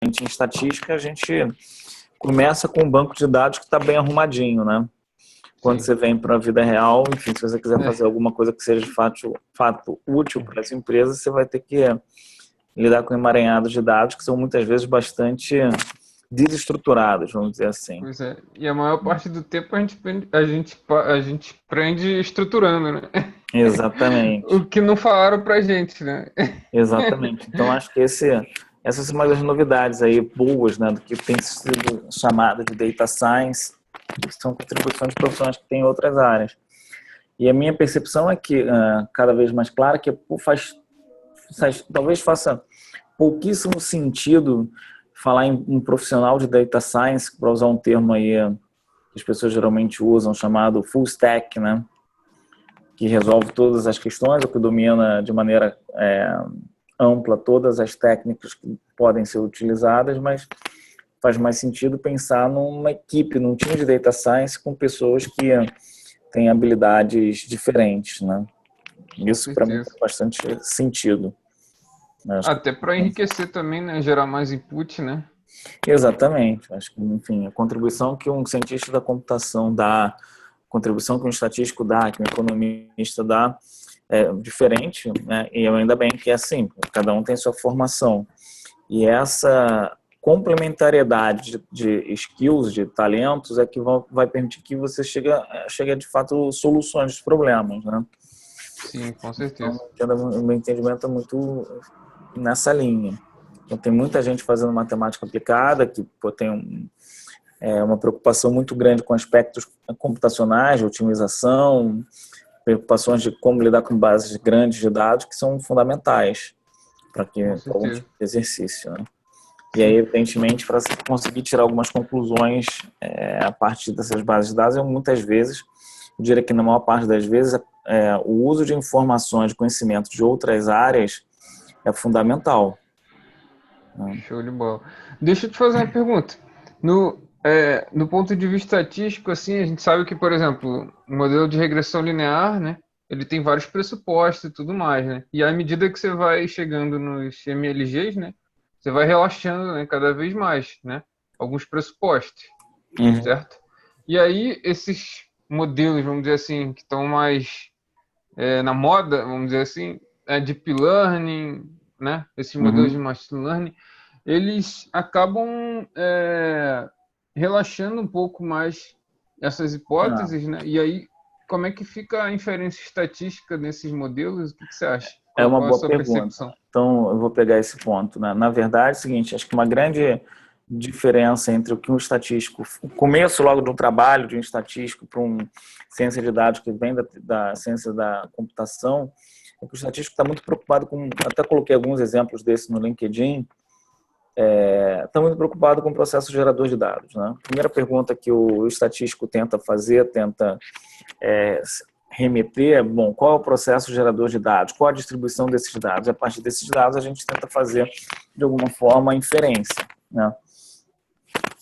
em estatística, a gente começa com um banco de dados que está bem arrumadinho, né? Quando Sim. você vem para a vida real, enfim, se você quiser fazer É, alguma coisa que seja de fato útil para as empresas, você vai ter que lidar com emaranhados de dados que são muitas vezes bastante desestruturados, vamos dizer assim. pois é. E a maior parte do tempo a gente prende estruturando, né? Exatamente, O que não falaram pra gente, né? exatamente. Então, acho que essas são uma das novidades aí boas, né, do que tem sido chamado de data science, que são contribuições de profissionais que têm em outras áreas. E a minha percepção é que, cada vez mais clara, que talvez faça pouquíssimo sentido falar em um profissional de data science, para usar um termo aí que as pessoas geralmente usam, chamado full stack, né? Que resolve todas as questões, ou que domina de maneira ampla todas as técnicas que podem ser utilizadas, mas faz mais sentido pensar numa equipe, num time de data science com pessoas que têm habilidades diferentes, né? Com Isso para mim certeza. faz bastante sentido. Acho que Até para enriquecer também, né? Gerar mais input, né? exatamente. Acho que, enfim, a contribuição que um cientista da computação dá, a contribuição que um estatístico dá, que um economista dá, é diferente, né? E ainda bem que é assim, cada um tem sua formação. E essa complementariedade de skills, de talentos, é que vai permitir que você chegue a, de fato, soluções dos problemas, né? Sim, com Então, certeza. o meu entendimento é muito nessa linha. Então, tem muita gente fazendo matemática aplicada, que tem uma preocupação muito grande com aspectos computacionais, de otimização, preocupações de como lidar com bases grandes de dados, que são fundamentais para Com algum certeza. tipo de exercício, né? E aí, Sim. evidentemente, para você conseguir tirar algumas conclusões a partir dessas bases de dados, muitas vezes, eu diria que na maior parte das vezes, o uso de informações, de conhecimento de outras áreas é fundamental, né? Show de bola. Deixa eu te fazer uma pergunta. No ponto de vista estatístico, assim, a gente sabe que, por exemplo, o modelo de regressão linear, né? Ele tem vários pressupostos e tudo mais, né? E à medida que você vai chegando nos MLGs, né? Você vai relaxando, né, cada vez mais, né? Alguns pressupostos, Uhum. certo? E aí, esses modelos, vamos dizer assim, que estão mais na moda, vamos dizer assim, Deep Learning, né? Esses modelos de Uhum. Machine Learning, eles acabam relaxando um pouco mais essas hipóteses, né? E aí, como é que fica a inferência estatística desses modelos? O que você acha? É Qual, uma qual é a boa sua pergunta. percepção? Então, eu vou pegar esse ponto, né? Na verdade, é o seguinte, acho que uma grande diferença entre o que um estatístico, o começo logo de um trabalho de um estatístico para um ciência de dados que vem da ciência da computação, é que o estatístico está muito preocupado com, até coloquei alguns exemplos desse no LinkedIn, está muito preocupado com o processo gerador de dados, né? A primeira pergunta que o estatístico tenta fazer, tenta é, remeter, bom, qual é o processo gerador de dados, qual a distribuição desses dados, e a partir desses dados a gente tenta fazer, de alguma forma, a inferência, né?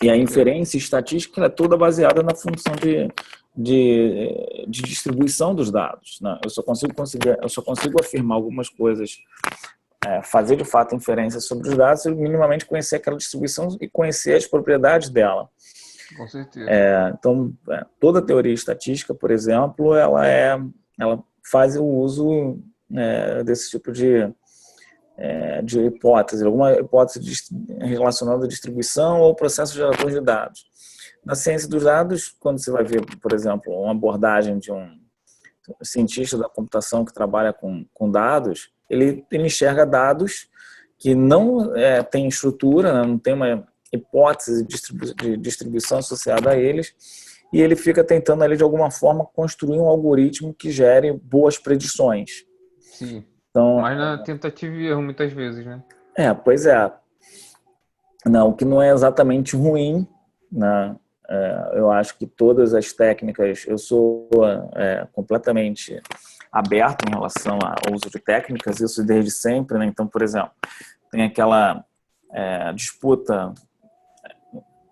E a Certo. inferência estatística é toda baseada na função de distribuição dos dados, né? Eu só consigo afirmar algumas coisas, fazer de fato inferência sobre os dados, se eu minimamente conhecer aquela distribuição e conhecer as propriedades dela. Com certeza. Então, toda teoria estatística, por exemplo, ela faz o uso desse tipo de hipótese, alguma hipótese relacionada à distribuição ou processo gerador de dados. Na ciência dos dados, quando você vai ver, por exemplo, uma abordagem de um cientista da computação que trabalha com dados, ele enxerga dados que não tem estrutura, né, não tem uma hipótese de distribuição associada a eles, e ele fica tentando ali de alguma forma construir um algoritmo que gere boas predições. Sim. Então, Mas na tentativa e erro, muitas vezes, né? pois é, não, o que não é exatamente ruim, né? Eu acho que todas as técnicas, eu sou completamente aberto em relação ao uso de técnicas, isso desde sempre, né? Então, por exemplo, tem aquela disputa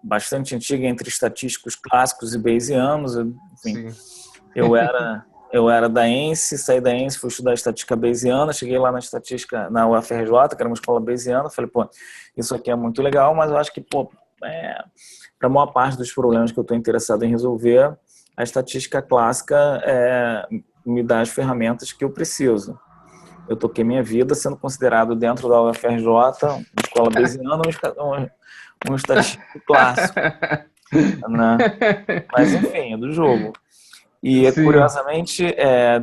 bastante antiga entre estatísticos clássicos e bayesianos. Enfim, Sim. eu era eu era da ENSE, saí da ENSE, fui estudar estatística bayesiana, cheguei lá na estatística, na UFRJ, que era uma escola bayesiana, falei, pô, isso aqui é muito legal, mas eu acho que, pô, para a maior parte dos problemas que eu estou interessado em resolver, a estatística clássica me dá as ferramentas que eu preciso. Eu toquei minha vida sendo considerado dentro da UFRJ, uma escola bayesiana, um estatístico clássico, né? Mas, enfim, é do jogo. E, Sim. curiosamente,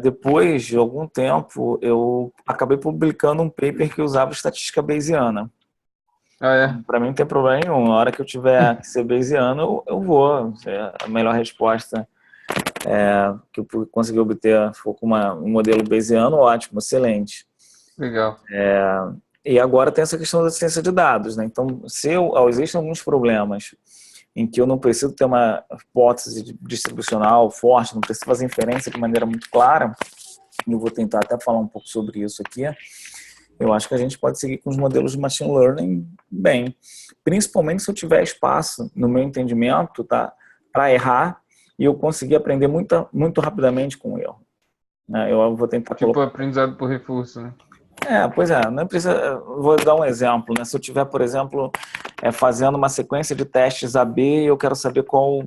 depois de algum tempo, eu acabei publicando um paper que usava estatística bayesiana. Ah, é? Para mim não tem problema nenhum. Na hora que eu tiver que ser bayesiano, eu vou. A melhor resposta que eu conseguir obter for com um modelo bayesiano, ótimo, excelente. Legal. E agora tem essa questão da ciência de dados, né? Então, existem alguns problemas em que eu não preciso ter uma hipótese distribucional forte, não preciso fazer inferência de maneira muito clara, eu vou tentar até falar um pouco sobre isso aqui, eu acho que a gente pode seguir com os modelos de machine learning bem, principalmente se eu tiver espaço, no meu entendimento, tá, para errar e eu conseguir aprender muito rapidamente com o erro. Eu vou tentar Tipo aprendizado por reforço, né? Pois é, não precisa. Vou dar um exemplo, né? Se eu tiver, por exemplo, fazendo uma sequência de testes AB, eu quero saber qual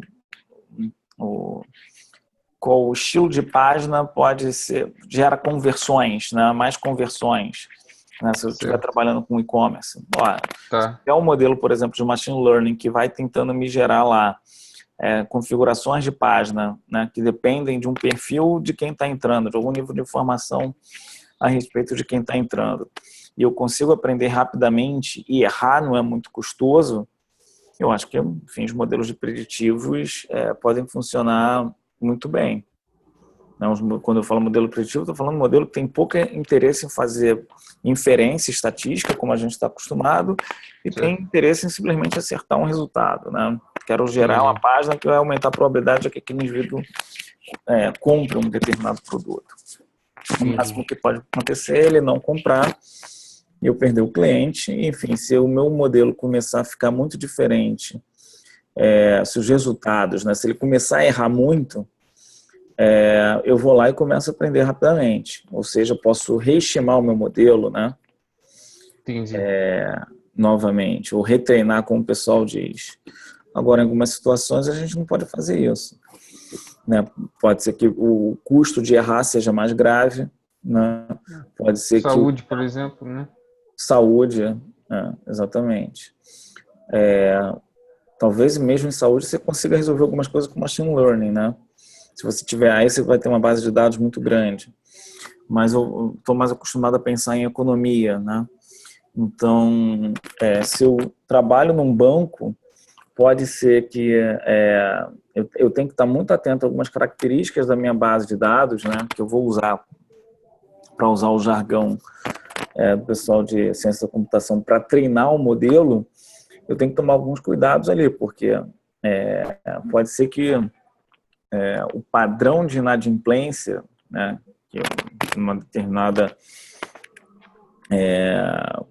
o estilo de página gera conversões, né? Mais conversões, né? Se eu estiver trabalhando com e-commerce. Tá. É um modelo, por exemplo, de machine learning que vai tentando me gerar lá configurações de página, né? Que dependem de um perfil de quem está entrando, de algum nível de informação a respeito de quem está entrando, e eu consigo aprender rapidamente e errar não é muito custoso, eu acho que, enfim, os modelos de preditivos podem funcionar muito bem. Quando eu falo modelo preditivo, estou falando modelo que tem pouco interesse em fazer inferência estatística, como a gente está acostumado, e tem interesse em simplesmente acertar um resultado, né? Quero gerar uma página que vai aumentar a probabilidade de que aquele indivíduo compre um determinado produto. O máximo que pode acontecer é ele não comprar e eu perder o cliente. Enfim, se o meu modelo começar a ficar muito diferente, se os resultados, né, se ele começar a errar muito, eu vou lá e começo a aprender rapidamente. Ou seja, eu posso reestimar o meu modelo, né? Entendi. Novamente, ou retreinar, como o pessoal diz. Agora, em algumas situações, a gente não pode fazer isso. Né? Pode ser que o custo de errar seja mais grave, né? Pode ser saúde, por exemplo, né? Saúde, exatamente. Talvez mesmo em saúde você consiga resolver algumas coisas com machine learning, né? Se você tiver aí, você vai ter uma base de dados muito grande. Mas eu estou mais acostumado a pensar em economia, né? Então, se eu trabalho num banco, pode ser que eu tenho que estar muito atento a algumas características da minha base de dados, né, que eu vou usar para usar o jargão do pessoal de ciência da computação para treinar o modelo. Eu tenho que tomar alguns cuidados ali, porque pode ser que o padrão de inadimplência, né, que uma determinada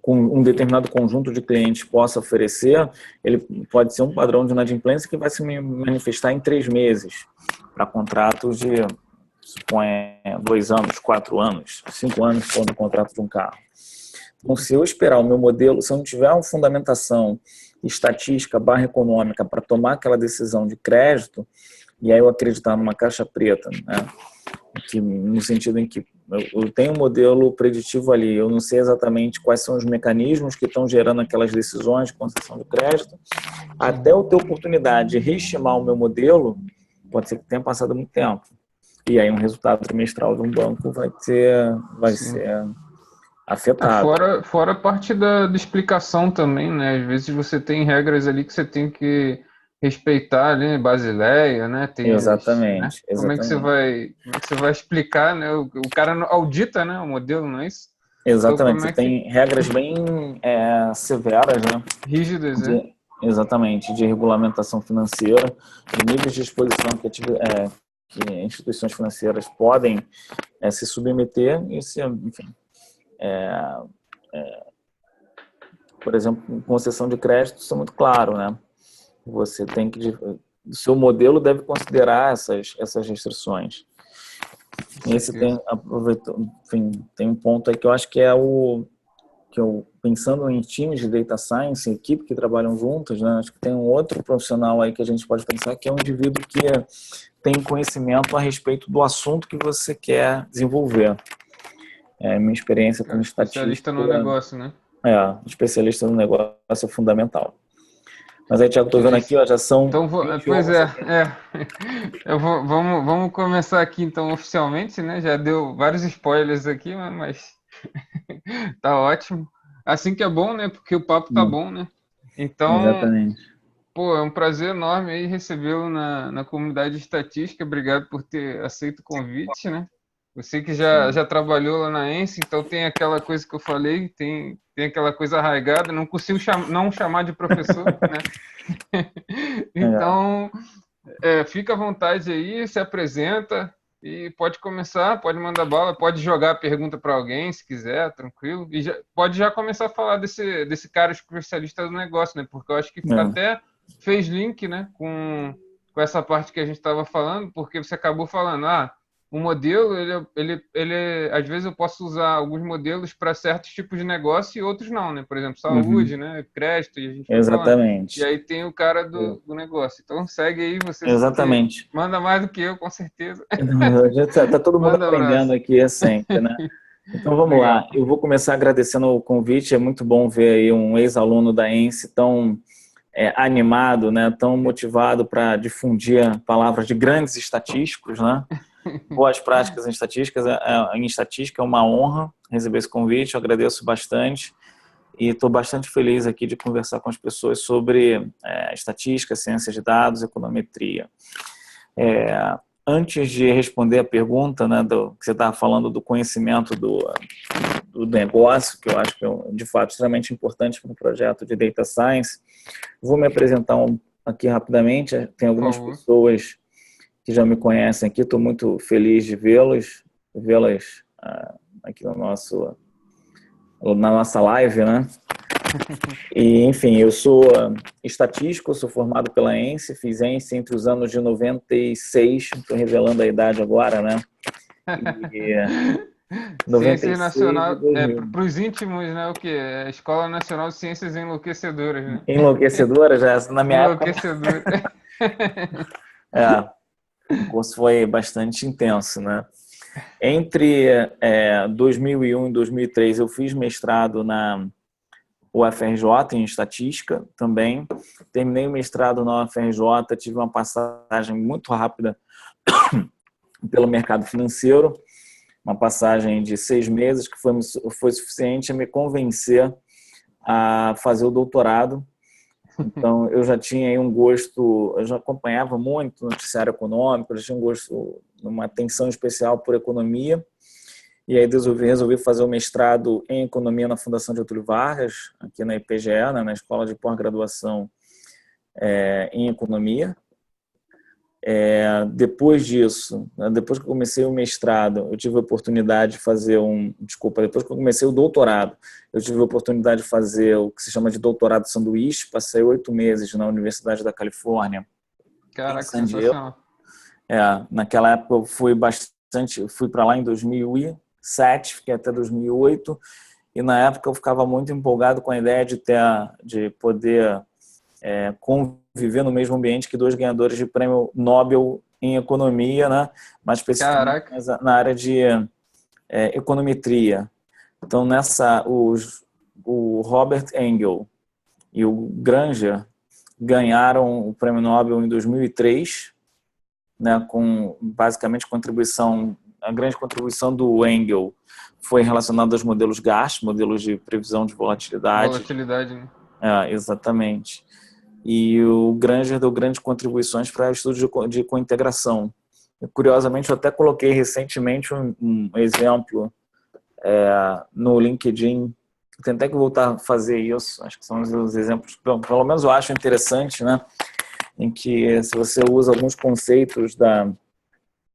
com um determinado conjunto de clientes possa oferecer, ele pode ser um padrão de inadimplência que vai se manifestar em 3 meses, para contratos de, supõe, 2 anos, 4 anos, 5 anos, for no contrato de um carro. Então, se eu esperar o meu modelo, se eu não tiver uma fundamentação estatística / econômica para tomar aquela decisão de crédito, e aí eu acreditar numa caixa preta, né, no sentido em que eu tenho um modelo preditivo ali, eu não sei exatamente quais são os mecanismos que estão gerando aquelas decisões de concessão de crédito, até eu ter oportunidade de reestimar o meu modelo, pode ser que tenha passado muito tempo. E aí um resultado trimestral de um banco vai ser afetado. Fora a parte da explicação também, né? Às vezes você tem regras ali que você tem que respeitar ali, Basileia, né? Exatamente, né? Como é que você vai explicar, né? O cara audita, né? O modelo, não é isso? Então, Exatamente, como você é que... tem regras bem severas, né? Rígidas, né? Exatamente, de regulamentação financeira, de níveis de exposição que instituições financeiras podem se submeter e enfim, por exemplo, concessão de crédito, isso é muito claro, né? Você tem que, o seu modelo deve considerar essas restrições. Esse tem, enfim, tem um ponto aí que eu acho que é que eu, pensando em times de data science, em equipe que trabalham juntos, né, acho que tem um outro profissional aí que a gente pode pensar que é um indivíduo que tem conhecimento a respeito do assunto que você quer desenvolver. Minha experiência como Especialista estatística, no negócio, né? Especialista no negócio é fundamental. Mas aí, Thiago, estou É vendo isso. aqui, ó, já são Então, 20 pois horas é, aqui. vamos começar aqui então oficialmente, né? Já deu vários spoilers aqui, mas tá ótimo. Assim que é bom, né? Porque o papo tá bom, né? Então, Exatamente. pô, é um prazer enorme aí recebê-lo na comunidade de estatística. Obrigado por ter aceito o convite, né? Você que já trabalhou lá na ENSE, então tem aquela coisa que eu falei, tem aquela coisa arraigada, não consigo não chamar de professor, né? É. Então, fica à vontade aí, se apresenta e pode começar, pode mandar bala, pode jogar a pergunta para alguém, se quiser, tranquilo. E pode já começar a falar desse cara especialista do negócio, né? Porque eu acho que É. até fez link, né, com essa parte que a gente estava falando, porque você acabou falando, o modelo, às vezes eu posso usar alguns modelos para certos tipos de negócio e outros não, né? Por exemplo, Uhum. saúde, né? Crédito, e a gente foi falando. E Exatamente. aí tem o cara do negócio. Então segue aí, você que Exatamente. manda mais do que eu, com certeza. Já tá todo mundo Manda aprendendo abraço. aqui, sempre, né? Então vamos lá. Legal. Eu vou começar agradecendo o convite. É muito bom ver aí um ex-aluno da ENSE tão animado, né? Tão motivado para difundir palavras de grandes estatísticos, né? Boas práticas em estatística. É uma honra receber esse convite. Eu agradeço bastante e estou bastante feliz aqui de conversar com as pessoas sobre estatística, ciência de dados, econometria. Antes de responder a pergunta, né, que você estava falando do conhecimento do negócio, que eu acho que é, de fato, extremamente importante para o projeto de Data Science, vou me apresentar aqui rapidamente. Tem Por algumas favor. pessoas que já me conhecem aqui, estou muito feliz de vê-las aqui na nossa live, né? E, enfim, eu sou estatístico, sou formado pela ENSE, fiz ENSE entre os anos de 96, estou revelando a idade agora, né? E Ciências 96 e Nacional, 2000. para os íntimos, né? O quê? Escola Nacional de Ciências Enlouquecedoras, né? Enlouquecedora já, na minha época, Enlouquecedor. o curso foi bastante intenso, né? Entre 2001 e 2003 eu fiz mestrado na UFRJ em estatística também. Terminei o mestrado na UFRJ, tive uma passagem muito rápida pelo mercado financeiro, uma passagem de 6 meses que foi suficiente a me convencer a fazer o doutorado. Então, eu já tinha aí um gosto, eu já acompanhava muito o noticiário econômico, eu já tinha um gosto, uma atenção especial por economia, e aí resolvi fazer o mestrado em economia na Fundação Getúlio Vargas, aqui na IPGE, né, na Escola de Pós-Graduação em Economia. Depois disso, né, depois que eu comecei o mestrado, eu tive a oportunidade de fazer depois que eu comecei o doutorado, eu tive a oportunidade de fazer o que se chama de doutorado sanduíche. Passei 8 meses na Universidade da Califórnia, em Caraca, San Diego. sensacional. Naquela época eu fui para lá em 2007, fiquei até 2008, e na época eu ficava muito empolgado com a ideia de poder conviver no mesmo ambiente que dois ganhadores de prêmio Nobel em economia, né? Mais especificamente Caraca. na área de econometria. Então, o Robert Engel e o Granger ganharam o prêmio Nobel em 2003, né, com basicamente a grande contribuição do Engel foi relacionada aos modelos GASS, modelos de previsão de volatilidade. Volatilidade, né? Exatamente. E o Granger deu grandes contribuições para estudos de cointegração. E, curiosamente, eu até coloquei recentemente um exemplo no LinkedIn. Tentei que voltar a fazer isso. Acho que são os exemplos, pelo menos eu acho interessante, né? Em que, se você usa alguns conceitos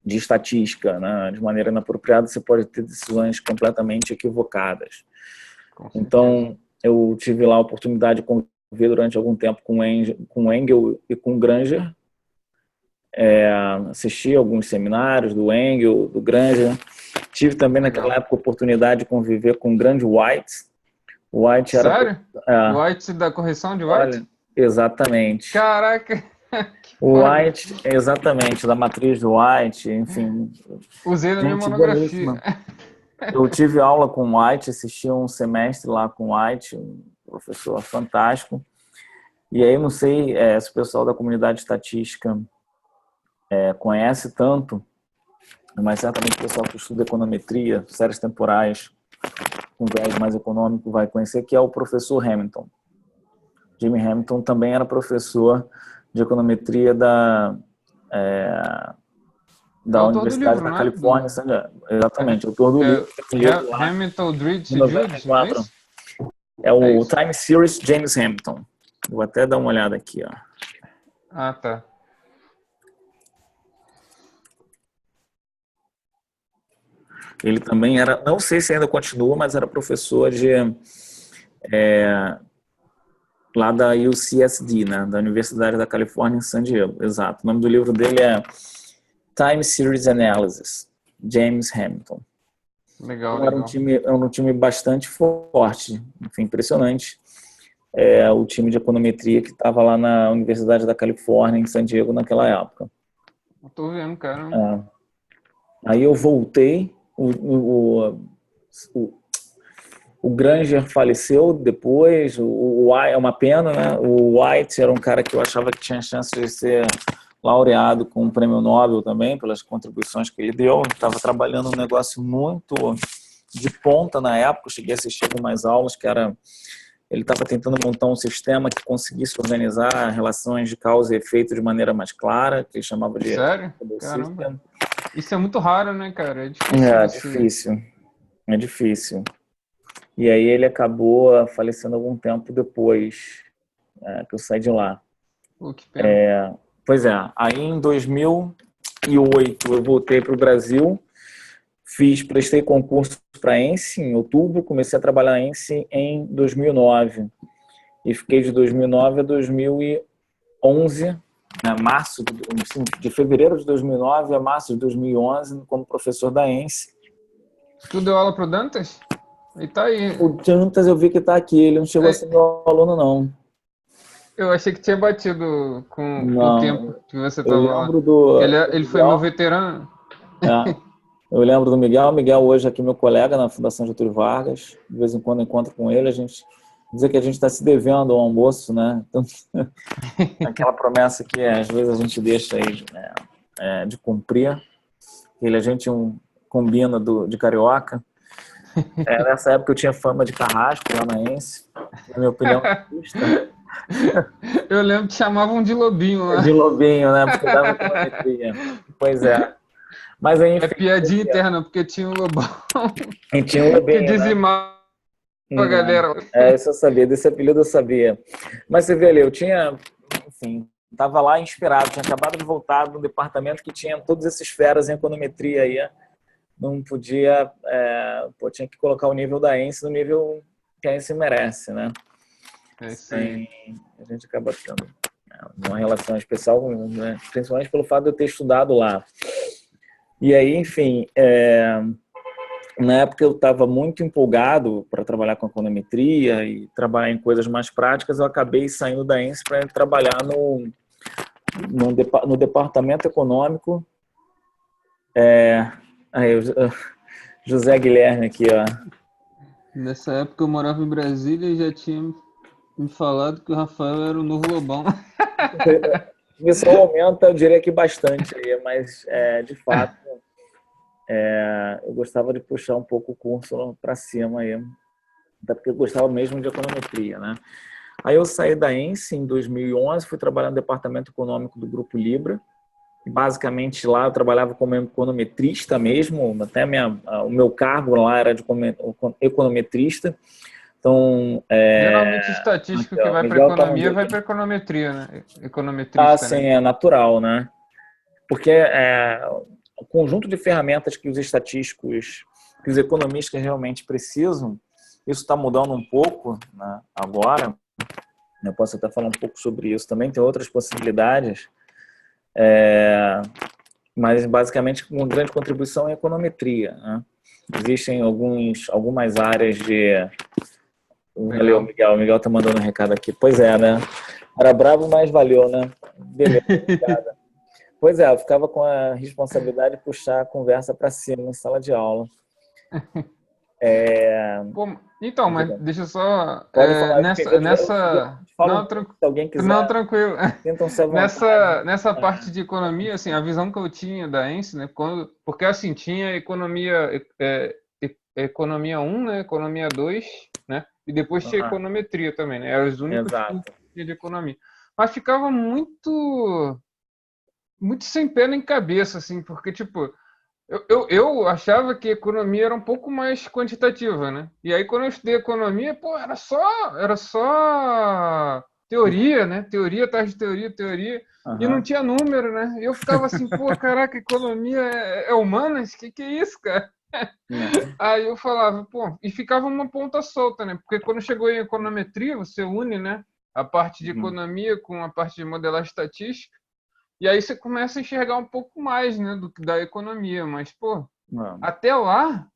de estatística, né, de maneira inapropriada, você pode ter decisões completamente equivocadas. Com certeza. Então, eu tive lá a oportunidade de conviver durante algum tempo com Engel e com Granger, Assisti alguns seminários do Engel, do Granger. Tive também naquela época a oportunidade de conviver com o grande White. O White era... Sério? White da correção de White? Olha, exatamente. Caraca! O White, exatamente, da matriz do White, enfim. Usei na minha monografia. Eu tive aula com o White, assisti um semestre lá com o White, um professor fantástico. E aí, não sei se o pessoal da comunidade estatística conhece tanto, mas certamente o pessoal que estuda econometria, séries temporais, com viés mais econômico, vai conhecer, que é o professor Hamilton. Jimmy Hamilton também era professor de econometria da Universidade da Califórnia. Exatamente, autor do livro. Hamilton, Dritz e Judes, não é isso? É o Time Series James Hamilton. Vou até dar uma olhada aqui, ó. Ah, tá. Ele também era, não sei se ainda continua, mas era professor lá da UCSD, né, da Universidade da Califórnia em San Diego. Exato. O nome do livro dele é Time Series Analysis, James Hamilton. Legal, então, era um time bastante forte, enfim, impressionante. O time de econometria que estava lá na Universidade da Califórnia em San Diego naquela época. Eu tô vendo, cara. Aí eu voltei. O Granger faleceu depois, é uma pena, né? O White era um cara que eu achava que tinha chance de ser laureado com um prêmio Nobel também, pelas contribuições que ele deu. Estava trabalhando um negócio muito de ponta na época, eu cheguei a assistir algumas aulas, ele estava tentando montar um sistema que conseguisse organizar relações de causa e efeito de maneira mais clara, que ele chamava de... Sério? Caramba. Isso é muito raro, né, cara? É difícil. É difícil. E aí ele acabou falecendo algum tempo depois que eu saí de lá. Que pena. Pois é. Aí em 2008 eu voltei para o Brasil, prestei concurso para a ENSE em outubro, comecei a trabalhar na ENSE em 2009. E fiquei de 2009 a 2011, de fevereiro de 2009 a março de 2011, como professor da ENSE. Tu deu aula pro Dantas? Ele tá aí. O Dantas eu vi que tá aqui, ele não chegou a ser meu aluno, não. Eu achei que tinha batido com o tempo que você tava lá. Ele foi meu veterano. Eu lembro do Miguel. O Miguel hoje é aqui meu colega na Fundação Getúlio Vargas. De vez em quando eu encontro com ele, a gente dizer que a gente está se devendo ao almoço, né? Então, aquela promessa que às vezes a gente deixa aí de cumprir. A gente combina de carioca. Nessa época eu tinha fama de carrasco lá na ENSE. Na minha opinião, justa. Eu lembro que chamavam de lobinho lá. De lobinho, né? Porque dava econometria. Pois é. Mas aí, enfim, piadinha interna, porque tinha um lobão. E tinha um lobinho, que dizimava a galera. Isso eu sabia, desse apelido eu sabia. Mas você vê ali, eu tinha, enfim, estava lá inspirado, tinha acabado de voltar do departamento que tinha todas essas feras em econometria aí. Não podia, tinha que colocar o nível da ENSE no nível que a ENSE merece, né? É isso aí. A gente acaba tendo uma relação especial, né? Principalmente pelo fato de eu ter estudado lá. E aí, enfim, na época eu estava muito empolgado para trabalhar com econometria e trabalhar em coisas mais práticas, eu acabei saindo da ENSE para trabalhar no departamento econômico. Aí, José Guilherme aqui, ó. Nessa época eu morava em Brasília e já tinha me falado que o Rafael era o novo Lobão. Isso aumenta, eu diria que bastante, mas de fato eu gostava de puxar um pouco o curso para cima aí, até porque eu gostava mesmo de econometria, né? Aí eu saí da ENSE em 2011, fui trabalhar no departamento econômico do Grupo Libra. Basicamente lá eu trabalhava como econometrista mesmo, até o meu cargo lá era de econometrista. Então, geralmente estatístico que vai para economia vai para econometria, né? Econometrista. Sim, né? É natural, né? Porque o conjunto de ferramentas que os estatísticos, que os economistas realmente precisam, isso está mudando um pouco, né, agora. Eu posso até falar um pouco sobre isso também, tem outras possibilidades. Mas basicamente uma grande contribuição é a econometria, né? Existem algumas áreas de... Valeu, Miguel. O Miguel está mandando um recado aqui. Pois é, né? Era bravo, mas valeu, né? Beleza, obrigada. Pois é, eu ficava com a responsabilidade de puxar a conversa para cima na sala de aula. Pô, então, mas deixa eu só... Pode falar. Não, Se alguém quiser, não, tranquilo. sintam-se à vontade. Nessa parte de economia, assim, a visão que eu tinha da ENSE, né? Porque, assim, tinha economia 1, né? Economia 2, né? E depois tinha econometria também, né? Eram os únicos cursos de economia. Mas ficava muito sem pé nem cabeça, assim, porque, tipo, eu achava que economia era um pouco mais quantitativa, né? E aí, quando eu estudei economia, pô, era só teoria, né? Teoria atrás de teoria, e não tinha número, né? E eu ficava assim, pô, caraca, economia é humanas? Que é isso, cara? Aí eu falava, pô, e ficava uma ponta solta, né? Porque quando chegou em econometria, você une, né? A parte de economia com a parte de modelagem estatística, e aí você começa a enxergar um pouco mais, né, da economia. Mas, pô, até lá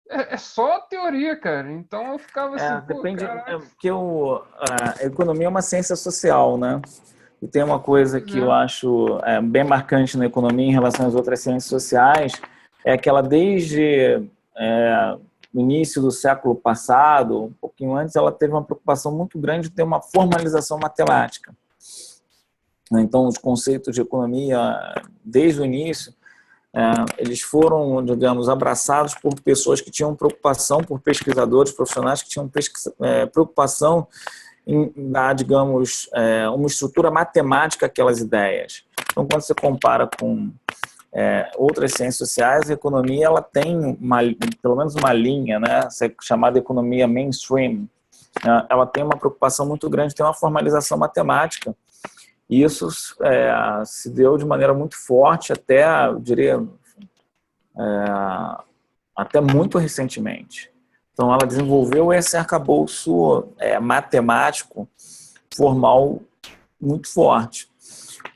é só teoria, cara. Então eu ficava assim, pô, depende, caraca. porque a economia é uma ciência social, né? E tem uma coisa que eu acho bem marcante na economia em relação às outras ciências sociais, é que ela desde o início do século passado, um pouquinho antes, ela teve uma preocupação muito grande de ter uma formalização matemática. Então, os conceitos de economia, desde o início, eles foram, digamos, abraçados por pessoas que tinham preocupação, por pesquisadores profissionais que tinham preocupação em dar, digamos, uma estrutura matemática àquelas ideias. Então, quando você compara com outras ciências sociais, a economia ela tem pelo menos uma linha, né, chamada economia mainstream. Ela tem uma preocupação muito grande, tem uma formalização matemática. E isso se deu de maneira muito forte até, eu diria, até muito recentemente. Então, ela desenvolveu esse arcabouço matemático formal muito forte.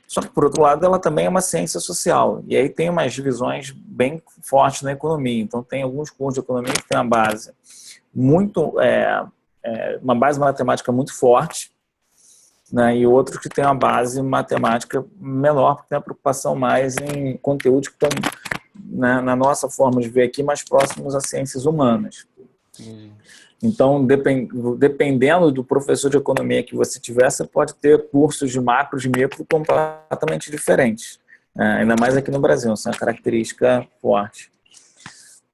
Só que, por outro lado, ela também é uma ciência social. E aí tem umas divisões bem fortes na economia. Então, tem alguns cursos de economia que têm uma base uma base matemática muito forte, né, e outros que têm uma base matemática menor, porque tem a preocupação mais em conteúdos que estão, né, na nossa forma de ver aqui, mais próximos às ciências humanas. Então, dependendo do professor de economia que você tiver, você pode ter cursos de macro, de micro completamente diferentes. Ainda mais aqui no Brasil, isso é uma característica forte.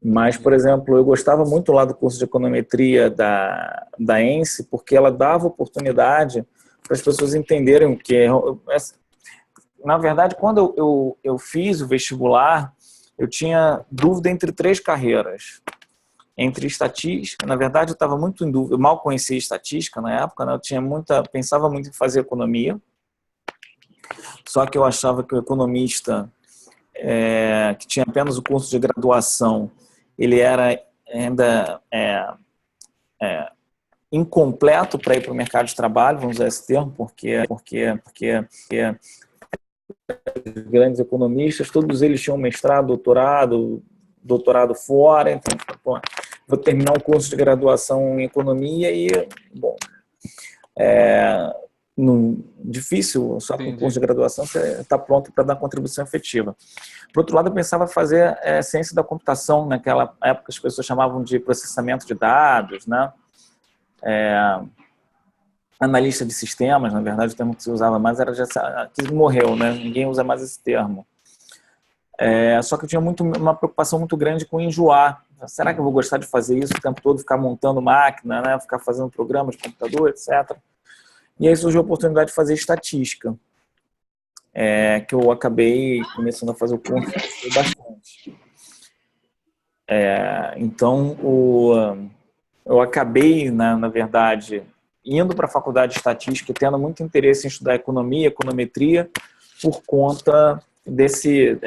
Mas, por exemplo, eu gostava muito lá do curso de econometria da ENSE, porque ela dava oportunidade para as pessoas entenderem o que é. Na verdade, quando eu fiz o vestibular, eu tinha dúvida entre 3 carreiras. Entre estatística, na verdade eu estava muito em dúvida, eu mal conhecia estatística na época, né? Pensava muito em fazer economia, só que eu achava que o economista que tinha apenas o curso de graduação, ele era ainda incompleto para ir para o mercado de trabalho, vamos usar esse termo, porque grandes economistas, todos eles tinham mestrado, doutorado fora, então, vou terminar o curso de graduação em economia e, bom, difícil, só com o curso de graduação você está pronto para dar contribuição efetiva. Por outro lado, eu pensava fazer ciência da computação, naquela época as pessoas chamavam de processamento de dados, né? Analista de sistemas, na verdade o termo que se usava mais era que morreu, né? Ninguém usa mais esse termo. Só que eu tinha uma preocupação muito grande com enjoar. Será que eu vou gostar de fazer isso o tempo todo, ficar montando máquina, né? Ficar fazendo programas de computador, etc. E aí surgiu a oportunidade de fazer estatística, que eu acabei começando a fazer o curso bastante. Então, eu acabei, na verdade, indo para a faculdade de estatística e tendo muito interesse em estudar economia, econometria, por conta desse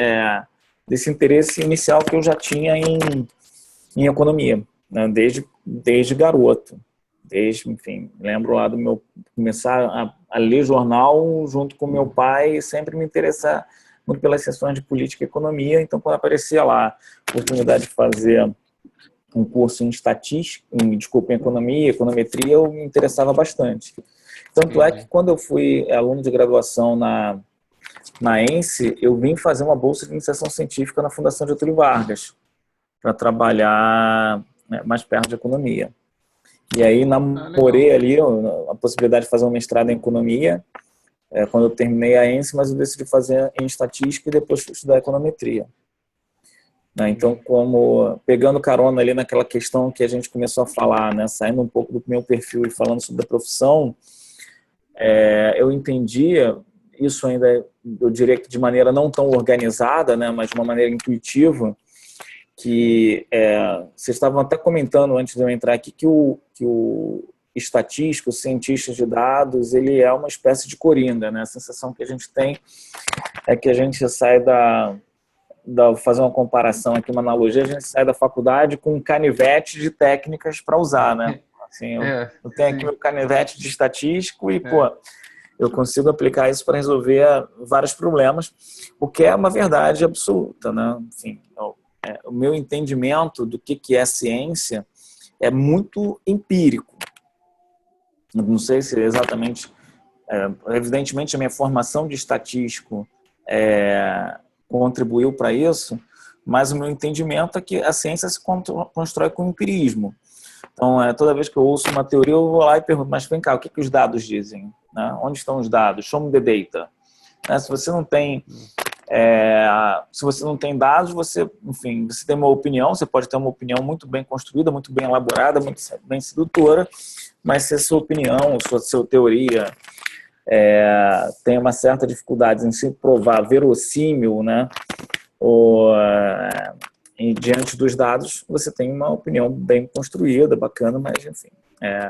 interesse inicial que eu já tinha em economia, né? Desde garoto. Enfim, lembro lá começar a ler jornal junto com meu pai, sempre me interessar muito pelas sessões de política e economia. Então, quando aparecia lá a oportunidade de fazer um curso em estatística, em economia, econometria, eu me interessava bastante. Tanto é que quando eu fui aluno de graduação na ENSE, eu vim fazer uma bolsa de iniciação científica na Fundação Getúlio Vargas, para trabalhar, né, mais perto de economia. E aí namorei ali a possibilidade de fazer um mestrado em economia, quando eu terminei a ENSE, mas eu decidi fazer em estatística e depois estudar econometria. Então, como pegando carona ali naquela questão que a gente começou a falar, né, saindo um pouco do meu perfil e falando sobre a profissão, eu entendia isso ainda, eu diria que de maneira não tão organizada, né, mas de uma maneira intuitiva, que vocês estavam até comentando antes de eu entrar aqui que o estatístico, o cientista de dados, ele é uma espécie de coringa, né? A sensação que a gente tem é que a gente sai fazer uma comparação aqui, uma analogia, a gente sai da faculdade com um canivete de técnicas para usar, né? Assim, eu tenho aqui meu canivete de estatístico e, eu consigo aplicar isso para resolver vários problemas, o que é uma verdade absoluta, né? Enfim, o meu entendimento do que é ciência é muito empírico. Não sei se exatamente... evidentemente, a minha formação de estatístico contribuiu para isso, mas o meu entendimento é que a ciência se constrói com empirismo. Então, toda vez que eu ouço uma teoria, eu vou lá e pergunto, mas vem cá, o que os dados dizem? Né? Onde estão os dados? Show me the data. Se você não tem... se você não tem dados, você tem uma opinião, você pode ter uma opinião muito bem construída, muito bem elaborada, muito bem sedutora, mas se a sua opinião, sua teoria tem uma certa dificuldade em se provar verossímil, né, e diante dos dados, você tem uma opinião bem construída, bacana, mas enfim,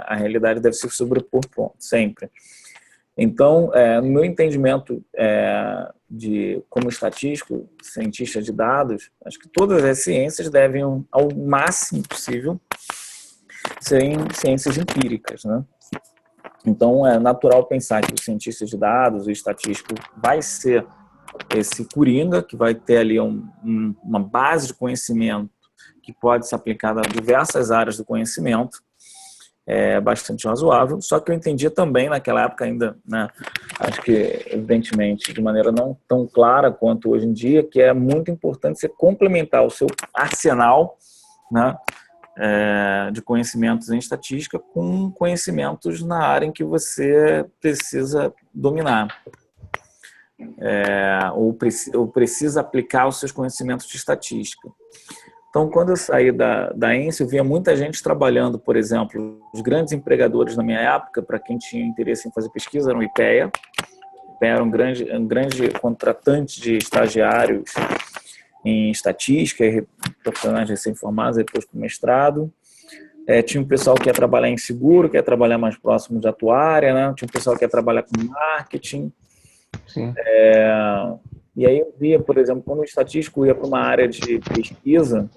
a realidade deve se sobrepor sempre. Então, no meu entendimento como estatístico, cientista de dados, acho que todas as ciências devem, ao máximo possível, serem ciências empíricas, né? Então, é natural pensar que o cientista de dados, o estatístico, vai ser esse coringa, que vai ter ali uma base de conhecimento que pode ser aplicada a diversas áreas do conhecimento, bastante razoável, só que eu entendia também naquela época ainda, né, acho que evidentemente de maneira não tão clara quanto hoje em dia, que é muito importante você complementar o seu arsenal, né, de conhecimentos em estatística com conhecimentos na área em que você precisa dominar, ou precisa aplicar os seus conhecimentos de estatística. Então, quando eu saí da ENSE, eu via muita gente trabalhando, por exemplo, os grandes empregadores na minha época, para quem tinha interesse em fazer pesquisa, eram o IPEA. O IPEA era um grande contratante de estagiários em estatística, e profissionais recém-formados, depois com mestrado. Tinha um pessoal que ia trabalhar em seguro, que ia trabalhar mais próximo de atuária, né? Tinha um pessoal que ia trabalhar com marketing. Sim. E aí eu via, por exemplo, quando o estatístico ia para uma área de pesquisa,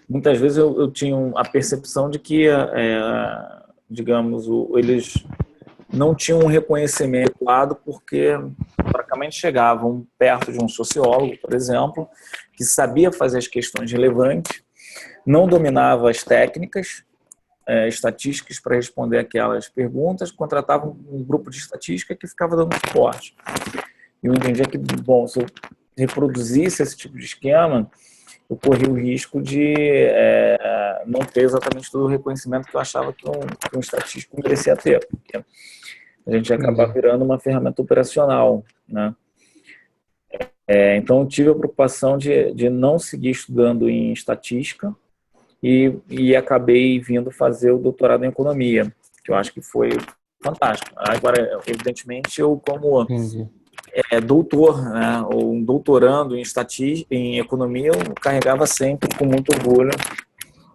muitas vezes eu tinha a percepção de que, digamos, eles não tinham um reconhecimento adequado porque praticamente chegavam perto de um sociólogo, por exemplo, que sabia fazer as questões relevantes, não dominava as técnicas estatísticas para responder aquelas perguntas, contratavam um grupo de estatística que ficava dando suporte. Eu entendia que, bom, se eu reproduzisse esse tipo de esquema, eu corria o risco de não ter exatamente todo o reconhecimento que eu achava que um estatístico merecia ter, porque a gente ia acabar virando uma ferramenta operacional, né? Então, eu tive a preocupação de não seguir estudando em estatística e acabei vindo fazer o doutorado em economia, que eu acho que foi fantástico. Agora, evidentemente, eu como doutor, né, ou um doutorando em economia, eu carregava sempre com muito orgulho,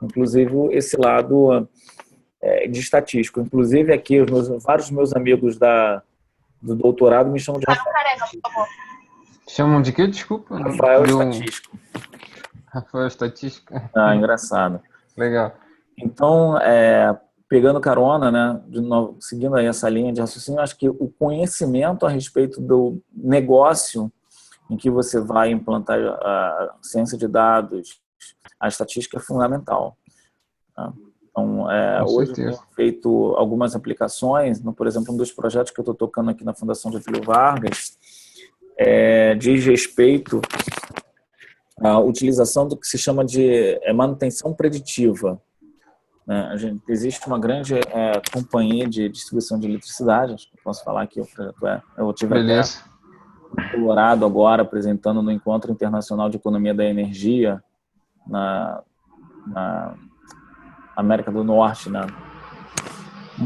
inclusive esse lado de estatístico. Inclusive aqui, vários dos meus amigos do doutorado me chamam de Rafael. Chamam de quê? Desculpa. Rafael Estatístico. Rafael Estatística. Engraçado. Legal. Então, pegando carona, né, de novo, seguindo aí essa linha de raciocínio, acho que o conhecimento a respeito do negócio em que você vai implantar a ciência de dados, a estatística é fundamental. Tá? Então, Com hoje eu tenho certeza. feito algumas aplicações, por exemplo, um dos projetos que eu estou tocando aqui na Fundação Getúlio Vargas diz respeito à utilização do que se chama de manutenção preditiva. Né? Existe uma grande companhia de distribuição de eletricidade, acho que eu posso falar aqui, o projeto eu tive até Beleza. em Colorado agora, apresentando no Encontro Internacional de Economia da Energia, na América do Norte, né?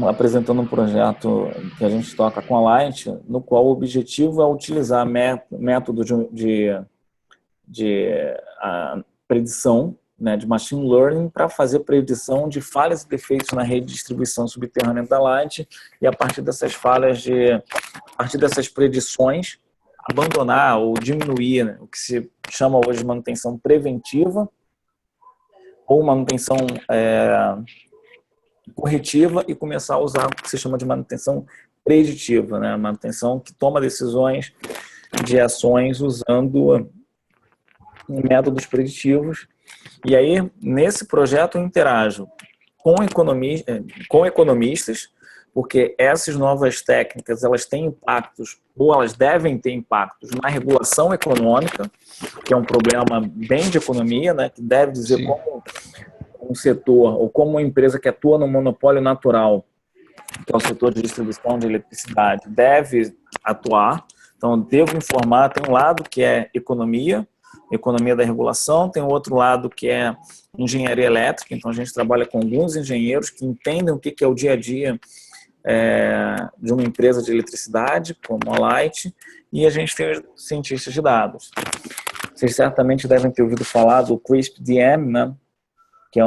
Apresentando um projeto que a gente toca com a Light, no qual o objetivo é utilizar métodos de predição, né, de machine learning, para fazer predição de falhas e defeitos na rede de distribuição subterrânea da Light, e a partir dessas a partir dessas predições, abandonar ou diminuir, né, o que se chama hoje de manutenção preventiva ou manutenção corretiva, e começar a usar o que se chama de manutenção preditiva, né? Manutenção que toma decisões de ações usando métodos preditivos. E aí, nesse projeto, eu interajo com economistas, porque essas novas técnicas, elas têm impactos, ou elas devem ter impactos na regulação econômica, que é um problema bem de economia, né? Que deve dizer Sim. como um setor, ou como uma empresa que atua no monopólio natural, que é o setor de distribuição de eletricidade, deve atuar. Então, eu devo informar, tem um lado que é economia da regulação, tem outro lado que é engenharia elétrica, então a gente trabalha com alguns engenheiros que entendem o que é o dia a dia de uma empresa de eletricidade, como a Light, e a gente tem os cientistas de dados. Vocês certamente devem ter ouvido falar do CRISP-DM, né? Que é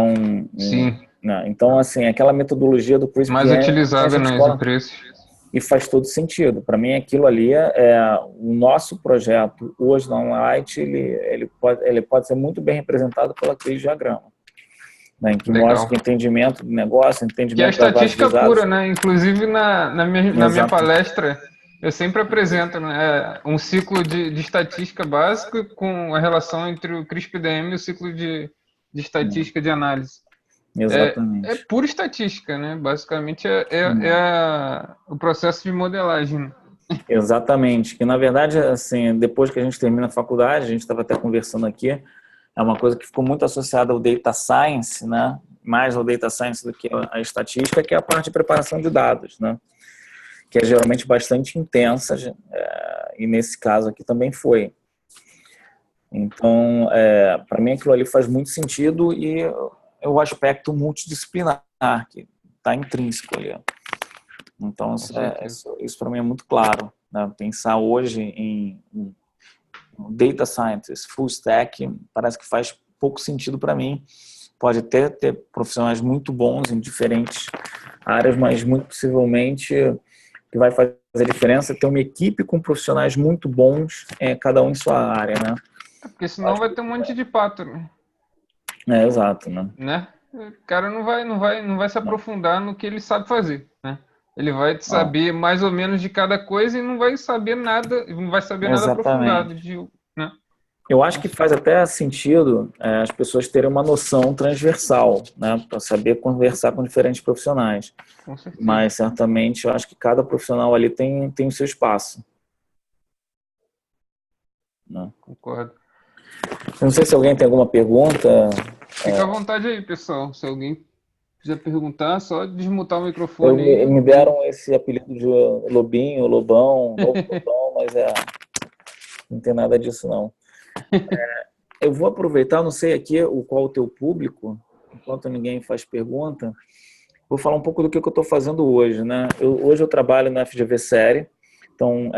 Sim. então, assim, aquela metodologia do Mais CRISP-DM a utilizada gente nas escola empresas. e faz todo sentido. Para mim, aquilo ali o nosso projeto hoje na Light, ele pode ser muito bem representado pela crise de diagrama, né, que mostra Legal. que entendimento do negócio, Que é a entendimento da base de estatística dados. pura, né? Inclusive na minha Exato, palestra, eu sempre apresento, né, um ciclo de estatística básica com a relação entre o CRISP-DM e o ciclo de estatística de análise. É exatamente. pura estatística, né? Basicamente o processo de modelagem. Né? Exatamente. Que, na verdade, assim, depois que a gente termina a faculdade, a gente estava até conversando aqui, é uma coisa que ficou muito associada ao data science, né? Mais ao data science do que a estatística, que é a parte de preparação de dados, né? Que é geralmente bastante intensa, e nesse caso aqui também foi. Então, para mim aquilo ali faz muito sentido, e é o aspecto multidisciplinar que está intrínseco ali. Então, isso para mim é muito claro, né? Pensar hoje em data scientist, full stack, parece que faz pouco sentido para mim. Pode até ter profissionais muito bons em diferentes áreas, mas muito possivelmente o que vai fazer a diferença é ter uma equipe com profissionais muito bons, cada um em sua área, né? Porque senão vai ter um monte de pato, né? Exato, né? O cara não vai se aprofundar no que ele sabe fazer, né? Ele vai saber mais ou menos de cada coisa e não vai saber nada aprofundado Exatamente. né? Eu acho que faz até sentido as pessoas terem uma noção transversal, né, para saber conversar com diferentes profissionais. Com certeza. Mas certamente eu acho que cada profissional ali tem o seu espaço. Né? Concordo. Eu não sei se alguém tem alguma pergunta. Fica à vontade aí, pessoal. Se alguém quiser perguntar, só desmutar o microfone aí. Me deram esse apelido de Lobinho, Lobão, Novo Lobão, mas não tem nada disso não. Eu vou aproveitar, não sei aqui qual o teu público, enquanto ninguém faz pergunta, vou falar um pouco do que eu estou fazendo hoje, né? Hoje eu trabalho na FGV Série, então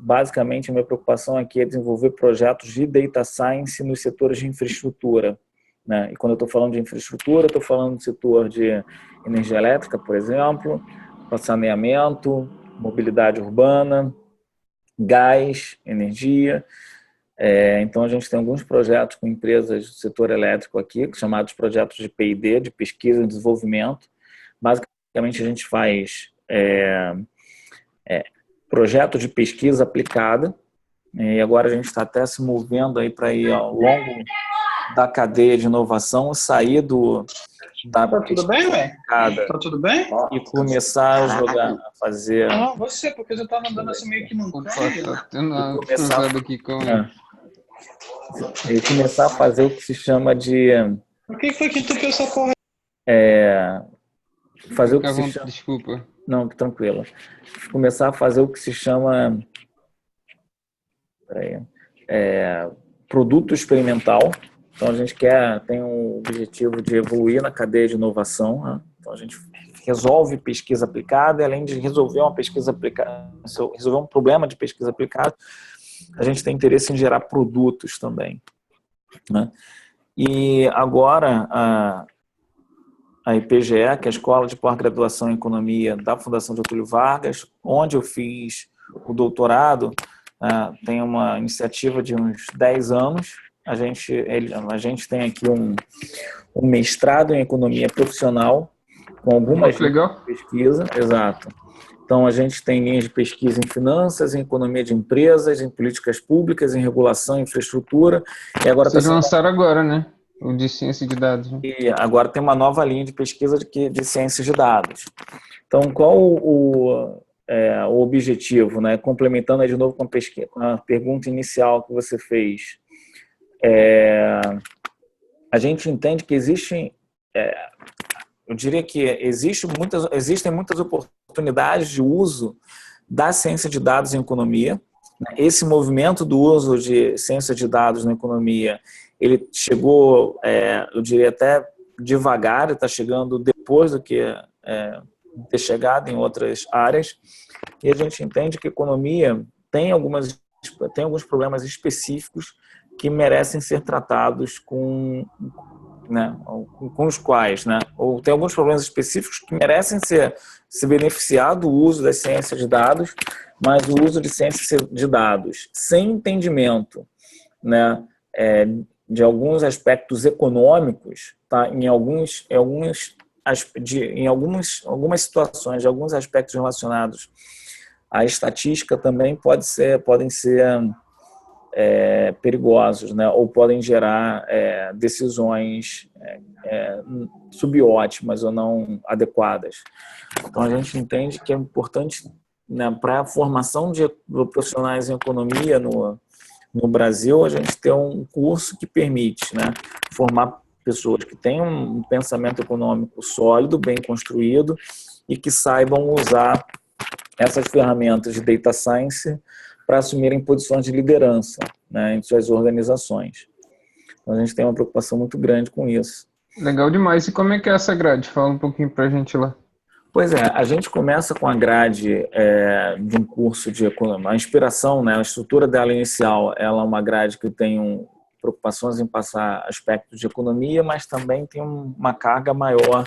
basicamente a minha preocupação aqui é desenvolver projetos de data science nos setores de infraestrutura, né? E quando eu estou falando de infraestrutura, estou falando do setor de energia elétrica, por exemplo, saneamento, mobilidade urbana, gás, energia. Então, a gente tem alguns projetos com empresas do setor elétrico aqui, chamados projetos de P&D, de pesquisa e desenvolvimento. Basicamente, a gente faz projeto de pesquisa aplicada, E agora a gente está até se movendo aí para ir ao longo da cadeia de inovação, sair da Tá tudo bem, velho? pesquisa Tá tudo bem? e começar a jogar, a fazer... Não, você, porque eu tava andando assim meio que num Opa, canto. tá tendo uma começar- cruzada aqui com... e começar a fazer o que se chama de... Por que foi que tu fez essa porra? fazer o que se chama... Desculpa. Não, tranquilo. Começar a fazer o que se chama... produto experimental. Então, a gente tem um objetivo de evoluir na cadeia de inovação, né? Então, a gente resolve pesquisa aplicada e, além de resolver uma pesquisa aplicada, resolver um problema de pesquisa aplicada, a gente tem interesse em gerar produtos também, né? E agora, a IPGE, que é a Escola de Pós-Graduação em Economia da Fundação Getúlio Vargas, onde eu fiz o doutorado, tem uma iniciativa de uns 10 anos. A gente tem aqui um mestrado em Economia Profissional, com algumas linhas de pesquisa. Exato. Então, a gente tem linhas de pesquisa em finanças, em economia de empresas, em políticas públicas, em regulação, infraestrutura. E agora Vocês lançaram agora, né? O de ciência de dados. Né? E agora tem uma nova linha de pesquisa de ciências de dados. Então, qual o objetivo, né? Complementando aí de novo com a pergunta inicial que você fez. A gente entende que eu diria que existem muitas oportunidades de uso da ciência de dados em economia. Esse movimento do uso de ciência de dados na economia, ele chegou, eu diria até devagar, está chegando depois do que ter chegado em outras áreas, e a gente entende que a economia tem alguns problemas específicos que merecem ser tratados com os quais, né? Ou tem alguns problemas específicos que merecem se beneficiar do uso das ciências de dados, mas o uso de ciências de dados sem entendimento, né, de alguns aspectos econômicos, tá? Em algumas situações, de alguns aspectos relacionados à estatística também podem ser perigosos, né? Ou podem gerar decisões subótimas ou não adequadas. Então, a gente entende que é importante, né, para a formação de profissionais em economia no Brasil, a gente ter um curso que permite, né, formar pessoas que tenham um pensamento econômico sólido, bem construído e que saibam usar essas ferramentas de data science para assumirem posições de liderança, né, em suas organizações. Então, a gente tem uma preocupação muito grande com isso. Legal demais. E como é que é essa grade? Fala um pouquinho para a gente lá. Pois é, a gente começa com a grade de um curso de economia. A inspiração, né, a estrutura dela inicial, ela é uma grade que tem preocupações em passar aspectos de economia, mas também tem uma carga maior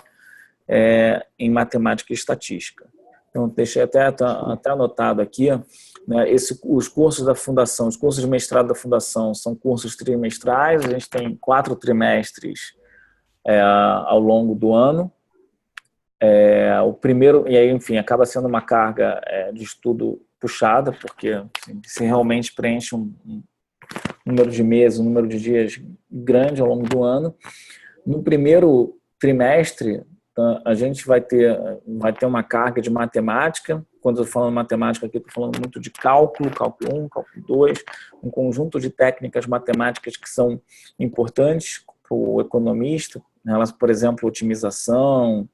em matemática e estatística. Então, deixei até anotado aqui, né, os cursos da Fundação, os cursos de mestrado da Fundação são cursos trimestrais, a gente tem 4 trimestres ao longo do ano. O primeiro, e aí, enfim, acaba sendo uma carga de estudo puxada, porque assim, se realmente preenche um número de meses, um número de dias grande ao longo do ano. No primeiro trimestre, a gente vai ter uma carga de matemática. Quando eu estou falando matemática aqui, estou falando muito de cálculo 1, cálculo 2, um conjunto de técnicas matemáticas que são importantes para o economista, elas, por exemplo, otimização.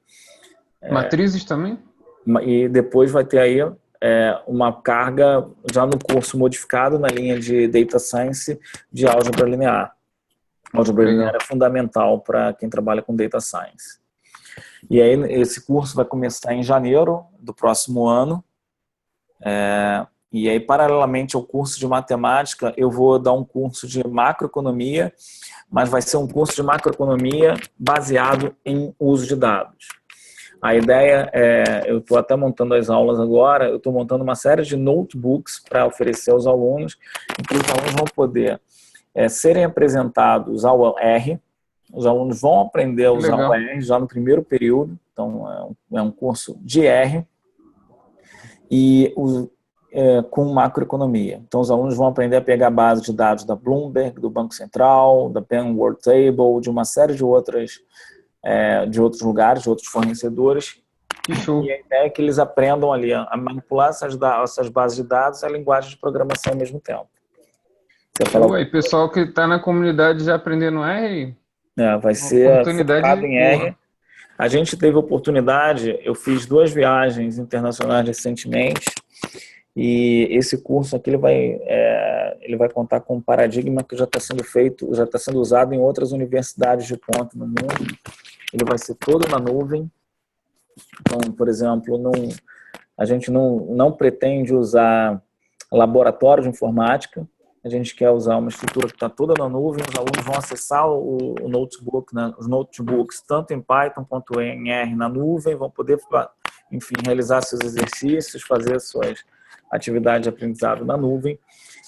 Matrizes também? E depois vai ter aí uma carga já no curso modificado na linha de Data Science de álgebra linear. A álgebra linear é fundamental para quem trabalha com Data Science. E aí esse curso vai começar em janeiro do próximo ano. E aí, paralelamente ao curso de matemática, eu vou dar um curso de macroeconomia, mas vai ser um curso de macroeconomia baseado em uso de dados. A ideia eu estou até montando as aulas agora, eu estou montando uma série de notebooks para oferecer aos alunos, em que os alunos vão poder serem apresentados ao R. Os alunos vão aprender a usar o R já no primeiro período, então é um curso de R. E com macroeconomia. Então, os alunos vão aprender a pegar a base de dados da Bloomberg, do Banco Central, da Penn World Table, de uma série de outros lugares, de outros fornecedores. Que show. E a ideia é que eles aprendam ali a manipular essas bases de dados e a linguagem de programação ao mesmo tempo. Ué, e pessoal que está na comunidade já aprendendo R? Vai ser focado em R. A gente teve oportunidade, eu fiz 2 viagens internacionais recentemente, e esse curso aqui ele vai contar com um paradigma que já está sendo feito, já está sendo usado em outras universidades de ponta no mundo. Ele vai ser todo na nuvem. Então, por exemplo, a gente não pretende usar laboratório de informática. A gente quer usar uma estrutura que está toda na nuvem, os alunos vão acessar o notebook, né, os notebooks, tanto em Python quanto em R na nuvem, vão poder, enfim, realizar seus exercícios, fazer suas atividades de aprendizado na nuvem.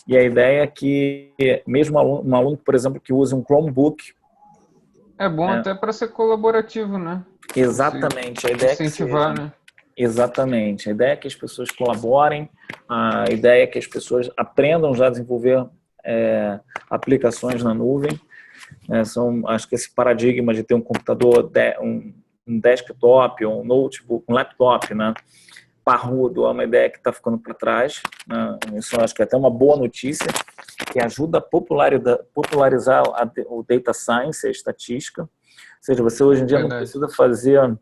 E a ideia é que mesmo um aluno, por exemplo, que usa um Chromebook... É bom até para ser colaborativo, né? Exatamente. A ideia incentivar, é que né? Exatamente. A ideia é que as pessoas colaborem, a ideia é que as pessoas aprendam já a desenvolver aplicações na nuvem. Acho que esse paradigma de ter um computador, um desktop, ou um notebook, um laptop, né, parrudo, é uma ideia que está ficando para trás. Né? Isso acho que é até uma boa notícia, que ajuda a popularizar o data science, a estatística. Ou seja, você hoje em dia não precisa fazer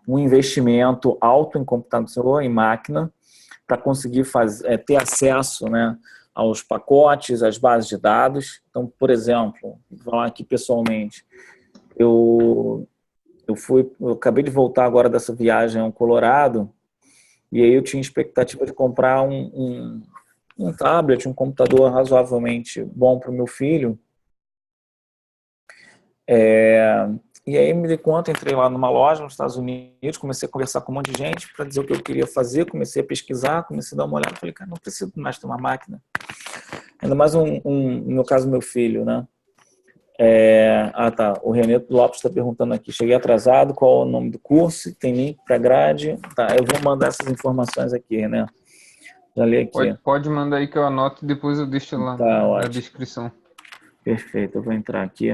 um investimento alto em computador, em máquina, para conseguir ter acesso, né, aos pacotes, às bases de dados. Então, por exemplo, vou falar aqui pessoalmente, eu acabei de voltar agora dessa viagem ao Colorado, e aí eu tinha expectativa de comprar um tablet, um computador razoavelmente bom para o meu filho. E aí me dei conta, entrei lá numa loja nos Estados Unidos, comecei a conversar com um monte de gente para dizer o que eu queria fazer, comecei a pesquisar, comecei a dar uma olhada, falei, cara, não preciso mais ter uma máquina. Ainda mais no meu caso, meu filho, né? Tá, o René Lopes está perguntando aqui, cheguei atrasado, qual é o nome do curso, tem link para grade? Tá, eu vou mandar essas informações aqui, René. Já li aqui. Pode mandar aí que eu anoto e depois eu deixo lá na descrição. Perfeito, eu vou entrar aqui.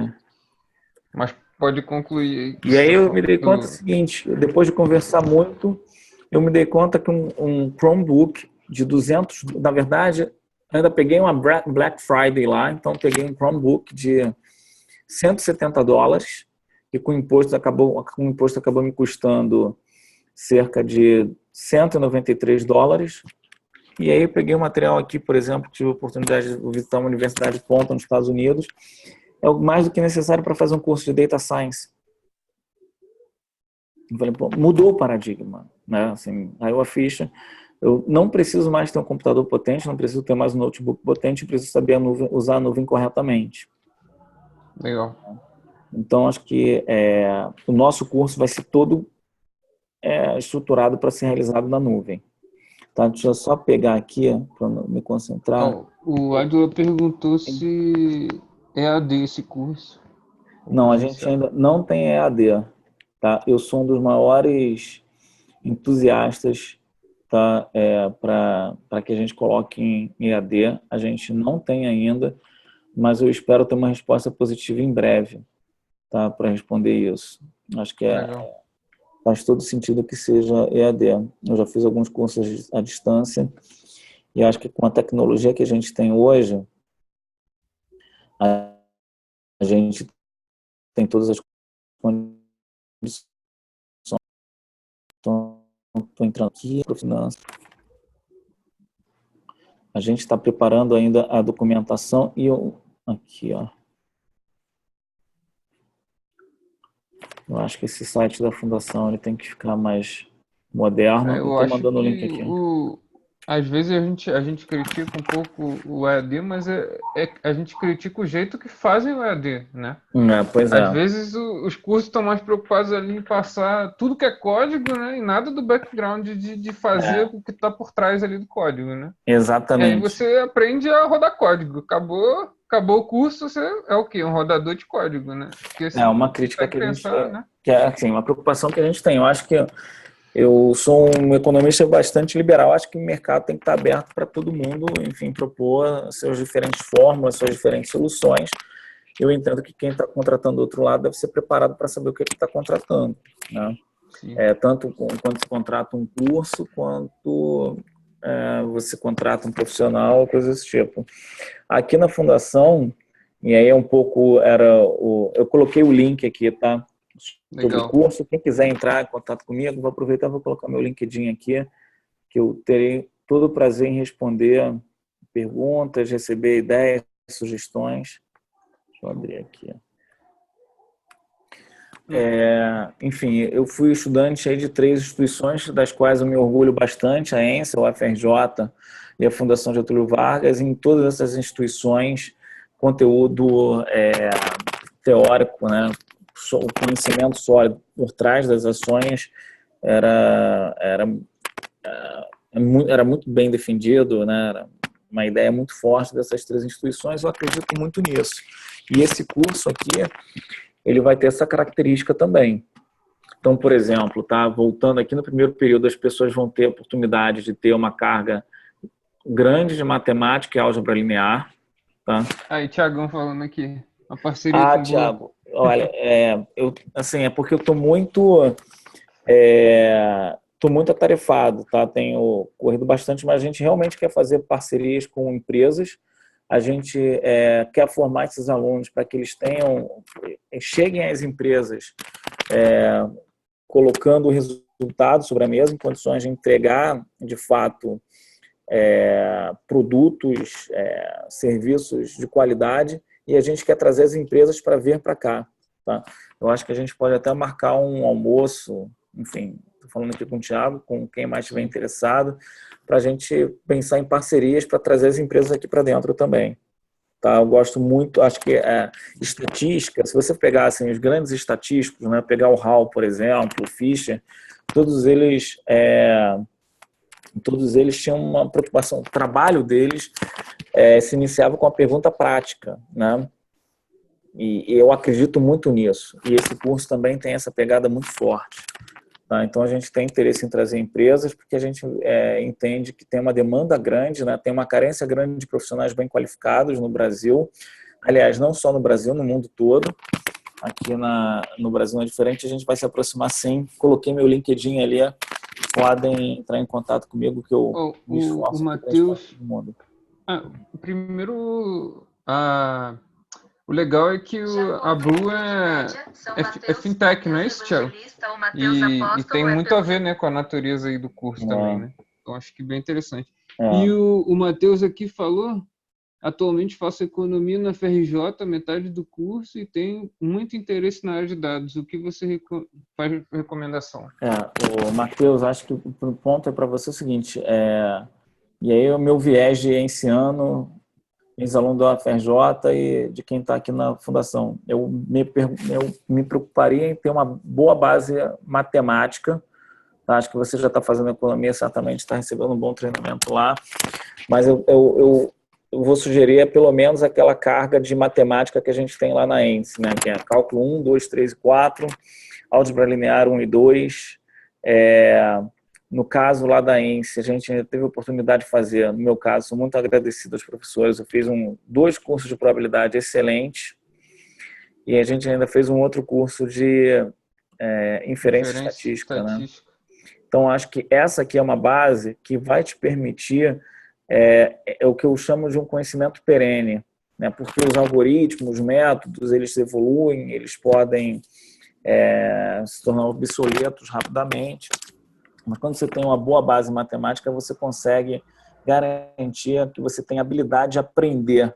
Mas pode concluir aí. E aí eu me dei conta do seguinte, depois de conversar muito, eu me dei conta que um Chromebook de 200, na verdade, ainda peguei uma Black Friday lá, então peguei um Chromebook de $170, e com o imposto acabou me custando cerca de $193. E aí eu peguei um material aqui, por exemplo, tive a oportunidade de visitar uma universidade de ponta nos Estados Unidos, é mais do que necessário para fazer um curso de Data Science. Eu falei, pô, mudou o paradigma, né? Assim, caiu a ficha. Eu não preciso mais ter um computador potente, não preciso ter mais um notebook potente, preciso saber usar a nuvem corretamente. Legal. Então, acho que o nosso curso vai ser todo estruturado para ser realizado na nuvem. Tá? Deixa eu só pegar aqui para me concentrar. O Adila perguntou se é EAD esse curso. Não, a gente ainda não tem EAD. Tá? Eu sou um dos maiores entusiastas, tá? Para que a gente coloque em EAD. A gente não tem ainda, mas eu espero ter uma resposta positiva em breve, tá? Para responder isso. Acho que faz todo sentido que seja EAD. Eu já fiz alguns cursos à distância e acho que com a tecnologia que a gente tem hoje, a gente tem todas as condições. Então, estou entrando aqui para finanças. A gente está preparando ainda a documentação e aqui, ó. Eu acho que esse site da fundação ele tem que ficar mais moderno. Eu estou mandando o link aqui. Às vezes a gente critica um pouco o EAD, mas a gente critica o jeito que fazem o EAD, né? Pois é. Às vezes os cursos estão mais preocupados ali em passar tudo que é código, né? E nada do background de fazer o que está por trás ali do código, né? Exatamente. E aí você aprende a rodar código. Acabou o curso, você é o quê? Um rodador de código, né? Porque, uma crítica que a gente né? que é assim, uma preocupação que a gente tem. Eu acho que Eu sou um economista bastante liberal, acho que o mercado tem que estar aberto para todo mundo, enfim, propor suas diferentes fórmulas, suas diferentes soluções. Eu entendo que quem está contratando do outro lado deve ser preparado para saber o que ele está contratando, né? Tanto quando se contrata um curso, quanto você contrata um profissional, coisas desse tipo. Aqui na fundação, e aí é um pouco, eu coloquei o link aqui, tá? Sobre o curso. Quem quiser entrar em contato comigo, vou aproveitar e vou colocar meu LinkedIn aqui, que eu terei todo o prazer em responder perguntas, receber ideias, sugestões. Deixa eu abrir aqui. Enfim, eu fui estudante aí de 3 instituições, das quais eu me orgulho bastante, a ENSE, a UFRJ e a Fundação Getúlio Vargas. Em todas essas instituições, conteúdo teórico, né, o conhecimento sólido por trás das ações era muito bem defendido, né, era uma ideia muito forte dessas 3 instituições. Eu acredito muito nisso. E esse curso aqui, ele vai ter essa característica também. Então, por exemplo, voltando aqui no primeiro período, as pessoas vão ter a oportunidade de ter uma carga grande de matemática e álgebra linear. Tá? Aí, Thiagão falando aqui, uma parceria com o Thiago, olha, é porque eu estou muito atarefado, tá? Tenho corrido bastante, mas a gente realmente quer fazer parcerias com empresas. A gente quer formar esses alunos para que eles cheguem às empresas colocando resultados sobre a mesa, em condições de entregar, de fato, produtos, serviços de qualidade, e a gente quer trazer as empresas para vir para cá. Tá? Eu acho que a gente pode até marcar um almoço, enfim, estou falando aqui com o Thiago, com quem mais estiver interessado, para a gente pensar em parcerias para trazer as empresas aqui para dentro também. Tá? Eu gosto muito, acho que estatística, se você pegar assim, os grandes estatísticos, né, pegar o Hall, por exemplo, o Fischer, todos eles tinham uma preocupação, o trabalho deles se iniciava com a pergunta prática, né? E eu acredito muito nisso, e esse curso também tem essa pegada muito forte. Tá? Então, a gente tem interesse em trazer empresas, porque a gente entende que tem uma demanda grande, né? Tem uma carência grande de profissionais bem qualificados no Brasil. Aliás, não só no Brasil, no mundo todo. Aqui no Brasil não é diferente, a gente vai se aproximar sim. Coloquei meu LinkedIn ali, podem entrar em contato comigo, que eu me esforço o Matheus, do mundo. Primeiro, o legal é que a Blue é fintech, não é isso, Thiago? E tem muito a ver, né, com a natureza aí do curso também, né? Então, acho que bem interessante. E o Matheus aqui falou, atualmente faço economia na FRJ, metade do curso, e tenho muito interesse na área de dados. O que você faz recomendação? O Matheus, acho que o ponto é para você o seguinte, e aí o meu viés de ex-ano, ex-aluno da FRJ e de quem está aqui na fundação. Eu me preocuparia em ter uma boa base matemática. Tá? Acho que você já está fazendo economia, certamente está recebendo um bom treinamento lá, mas eu vou sugerir pelo menos aquela carga de matemática que a gente tem lá na ENSE, né? Que é cálculo 1, 2, 3 e 4, álgebra linear 1 e 2. No caso lá da ENSE, a gente teve a oportunidade de fazer, no meu caso, sou muito agradecido aos professores, eu fiz 2 cursos de probabilidade excelentes, e a gente ainda fez um outro curso de inferência estatística. Né? Então, acho que essa aqui é uma base que vai te permitir o que eu chamo de um conhecimento perene, né? Porque os algoritmos, os métodos, eles evoluem, eles podem se tornar obsoletos rapidamente. Mas quando você tem uma boa base matemática, você consegue garantir que você tem habilidade de aprender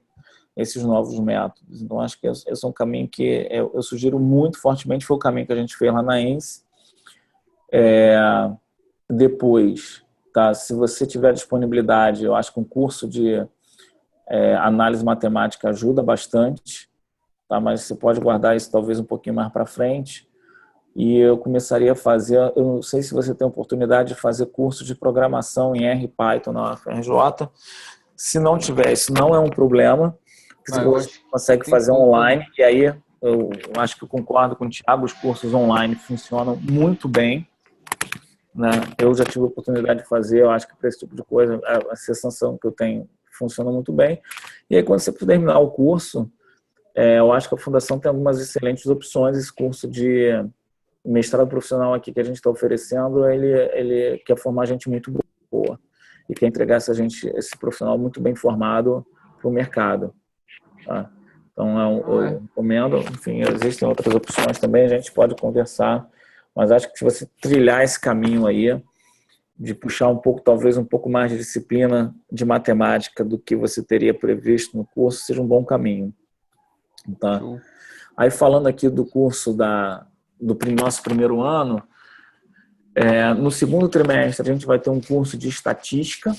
esses novos métodos. Então, acho que esse é um caminho que eu sugiro muito fortemente, foi o caminho que a gente fez lá na ENSE. Depois, tá, se você tiver disponibilidade, eu acho que um curso de análise matemática ajuda bastante, tá, mas você pode guardar isso talvez um pouquinho mais para frente. E eu começaria a fazer, eu não sei se você tem oportunidade de fazer curso de programação em R e Python na UFRJ. Se não tiver, isso não é um problema, você consegue fazer online, e aí eu acho que eu concordo com o Thiago, os cursos online funcionam muito bem. né? Eu já tive a oportunidade de fazer, eu acho que para esse tipo de coisa, a sensação que eu tenho funciona muito bem. E aí, quando você terminar o curso, eu acho que a Fundação tem algumas excelentes opções. Esse curso de mestrado profissional aqui que a gente está oferecendo, ele quer formar gente muito boa e quer entregar esse profissional muito bem formado para o mercado. Tá? Então, eu recomendo. Enfim, existem outras opções também, a gente pode conversar, mas acho que se você trilhar esse caminho aí, de puxar um pouco, talvez um pouco mais de disciplina de matemática do que você teria previsto no curso, seja um bom caminho. Tá? Aí, falando aqui do curso do nosso primeiro ano, no segundo trimestre a gente vai ter um curso de estatística,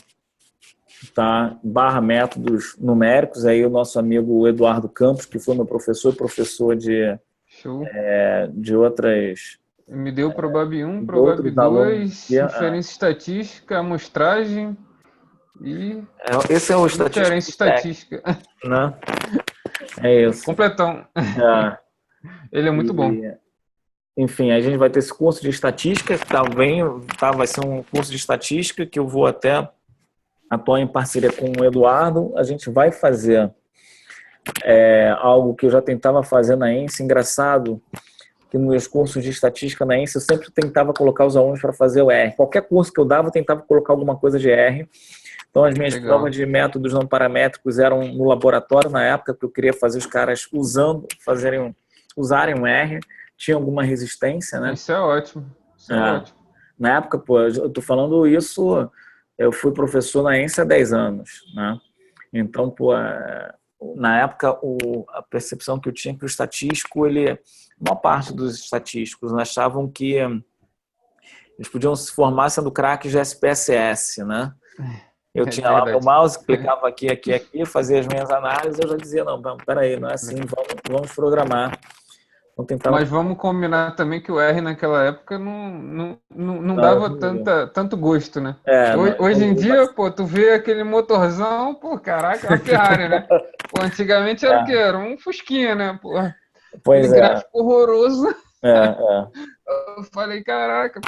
tá? / métodos numéricos. Aí o nosso amigo Eduardo Campos, que foi meu professor de outras... Me deu Probab 1, Probab 2, inferência estatística, amostragem e... Esse é o estatístico. Inferência estatística. Né? É isso. Completão. Ele é muito bom. Enfim, a gente vai ter esse curso de estatística, que vai ser um curso de estatística que eu vou até atuar em parceria com o Eduardo. A gente vai fazer algo que eu já tentava fazer na ENSE. Engraçado que nos meus cursos de estatística na ENSE eu sempre tentava colocar os alunos para fazer o R. Qualquer curso que eu dava, eu tentava colocar alguma coisa de R. Então, as minhas provas de métodos não paramétricos eram no laboratório, na época, que eu queria fazer os caras usarem um R. Tinha alguma resistência, né? Isso é ótimo. Isso é ótimo. Na época, eu tô falando isso, eu fui professor na ENSE há 10 anos, né? Então, na época, a percepção que eu tinha que o estatístico, uma parte dos estatísticos achavam que eles podiam se formar sendo craques de SPSS, né? Eu tinha lá meu mouse, clicava aqui, fazia as minhas análises, eu já dizia, não, peraí, não é assim, vamos programar. Mas vamos combinar também que o R naquela época não dava tanto gosto, né? Hoje em dia, tu vê aquele motorzão, caraca, é uma Ferrari, né? Antigamente era o quê? Era um Fusquinha, né? Aquele gráfico horroroso. Eu falei, caraca,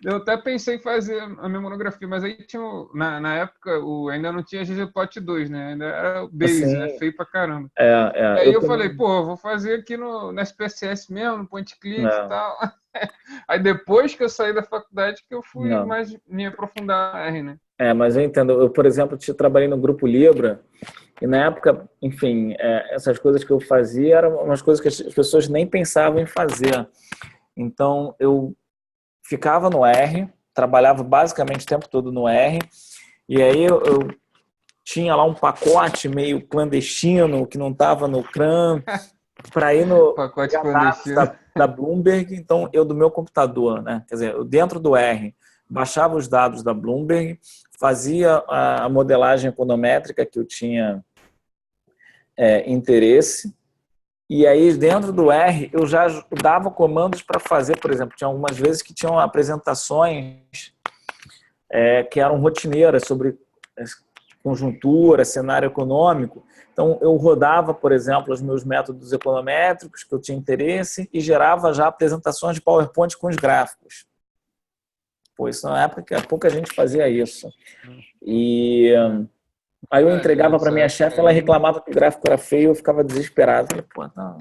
eu até pensei em fazer a minha monografia, mas aí tinha, na época, ainda não tinha ggplot 2, né? Ainda era o Base, né? Feio pra caramba. Aí eu falei, vou fazer aqui no SPSS mesmo, no point click e tal. Aí depois que eu saí da faculdade que eu fui mais me aprofundar na R, né? Mas eu entendo. Eu, por exemplo, trabalhei no Grupo Libra e na época, enfim, essas coisas que eu fazia eram umas coisas que as pessoas nem pensavam em fazer. Então, eu ficava no R, trabalhava basicamente o tempo todo no R, e aí eu tinha lá um pacote meio clandestino, que não estava no CRAN, para ir no pacote clandestino da Bloomberg. Então, eu do meu computador, né? Quer dizer, eu dentro do R, baixava os dados da Bloomberg, fazia a modelagem econométrica que eu tinha interesse. E aí, dentro do R, eu já dava comandos para fazer, por exemplo, tinha algumas vezes que tinham apresentações que eram rotineiras sobre conjuntura, cenário econômico. Então, eu rodava, por exemplo, os meus métodos econométricos que eu tinha interesse e gerava já apresentações de PowerPoint com os gráficos. Isso na época que pouca gente fazia isso. E... aí eu entregava para minha chefe, ela reclamava que o gráfico era feio, eu ficava desesperado. Eu falei, não,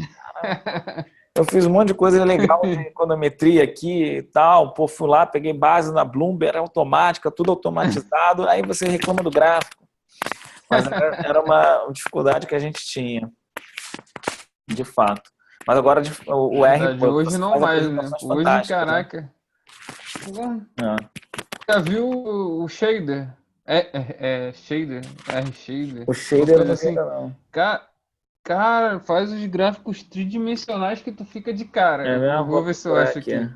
eu fiz um monte de coisa legal de econometria aqui e tal, fui lá, peguei base na Bloomberg, era automática, tudo automatizado, aí você reclama do gráfico. Mas era uma dificuldade que a gente tinha, de fato. Mas agora o R... hoje não mais, né? Hoje, caraca. Né? Já viu o shader? Shader? R-shader? O shader eu não sei não. Cara, faz os gráficos tridimensionais que tu fica de cara. Vou ver se eu acho aqui.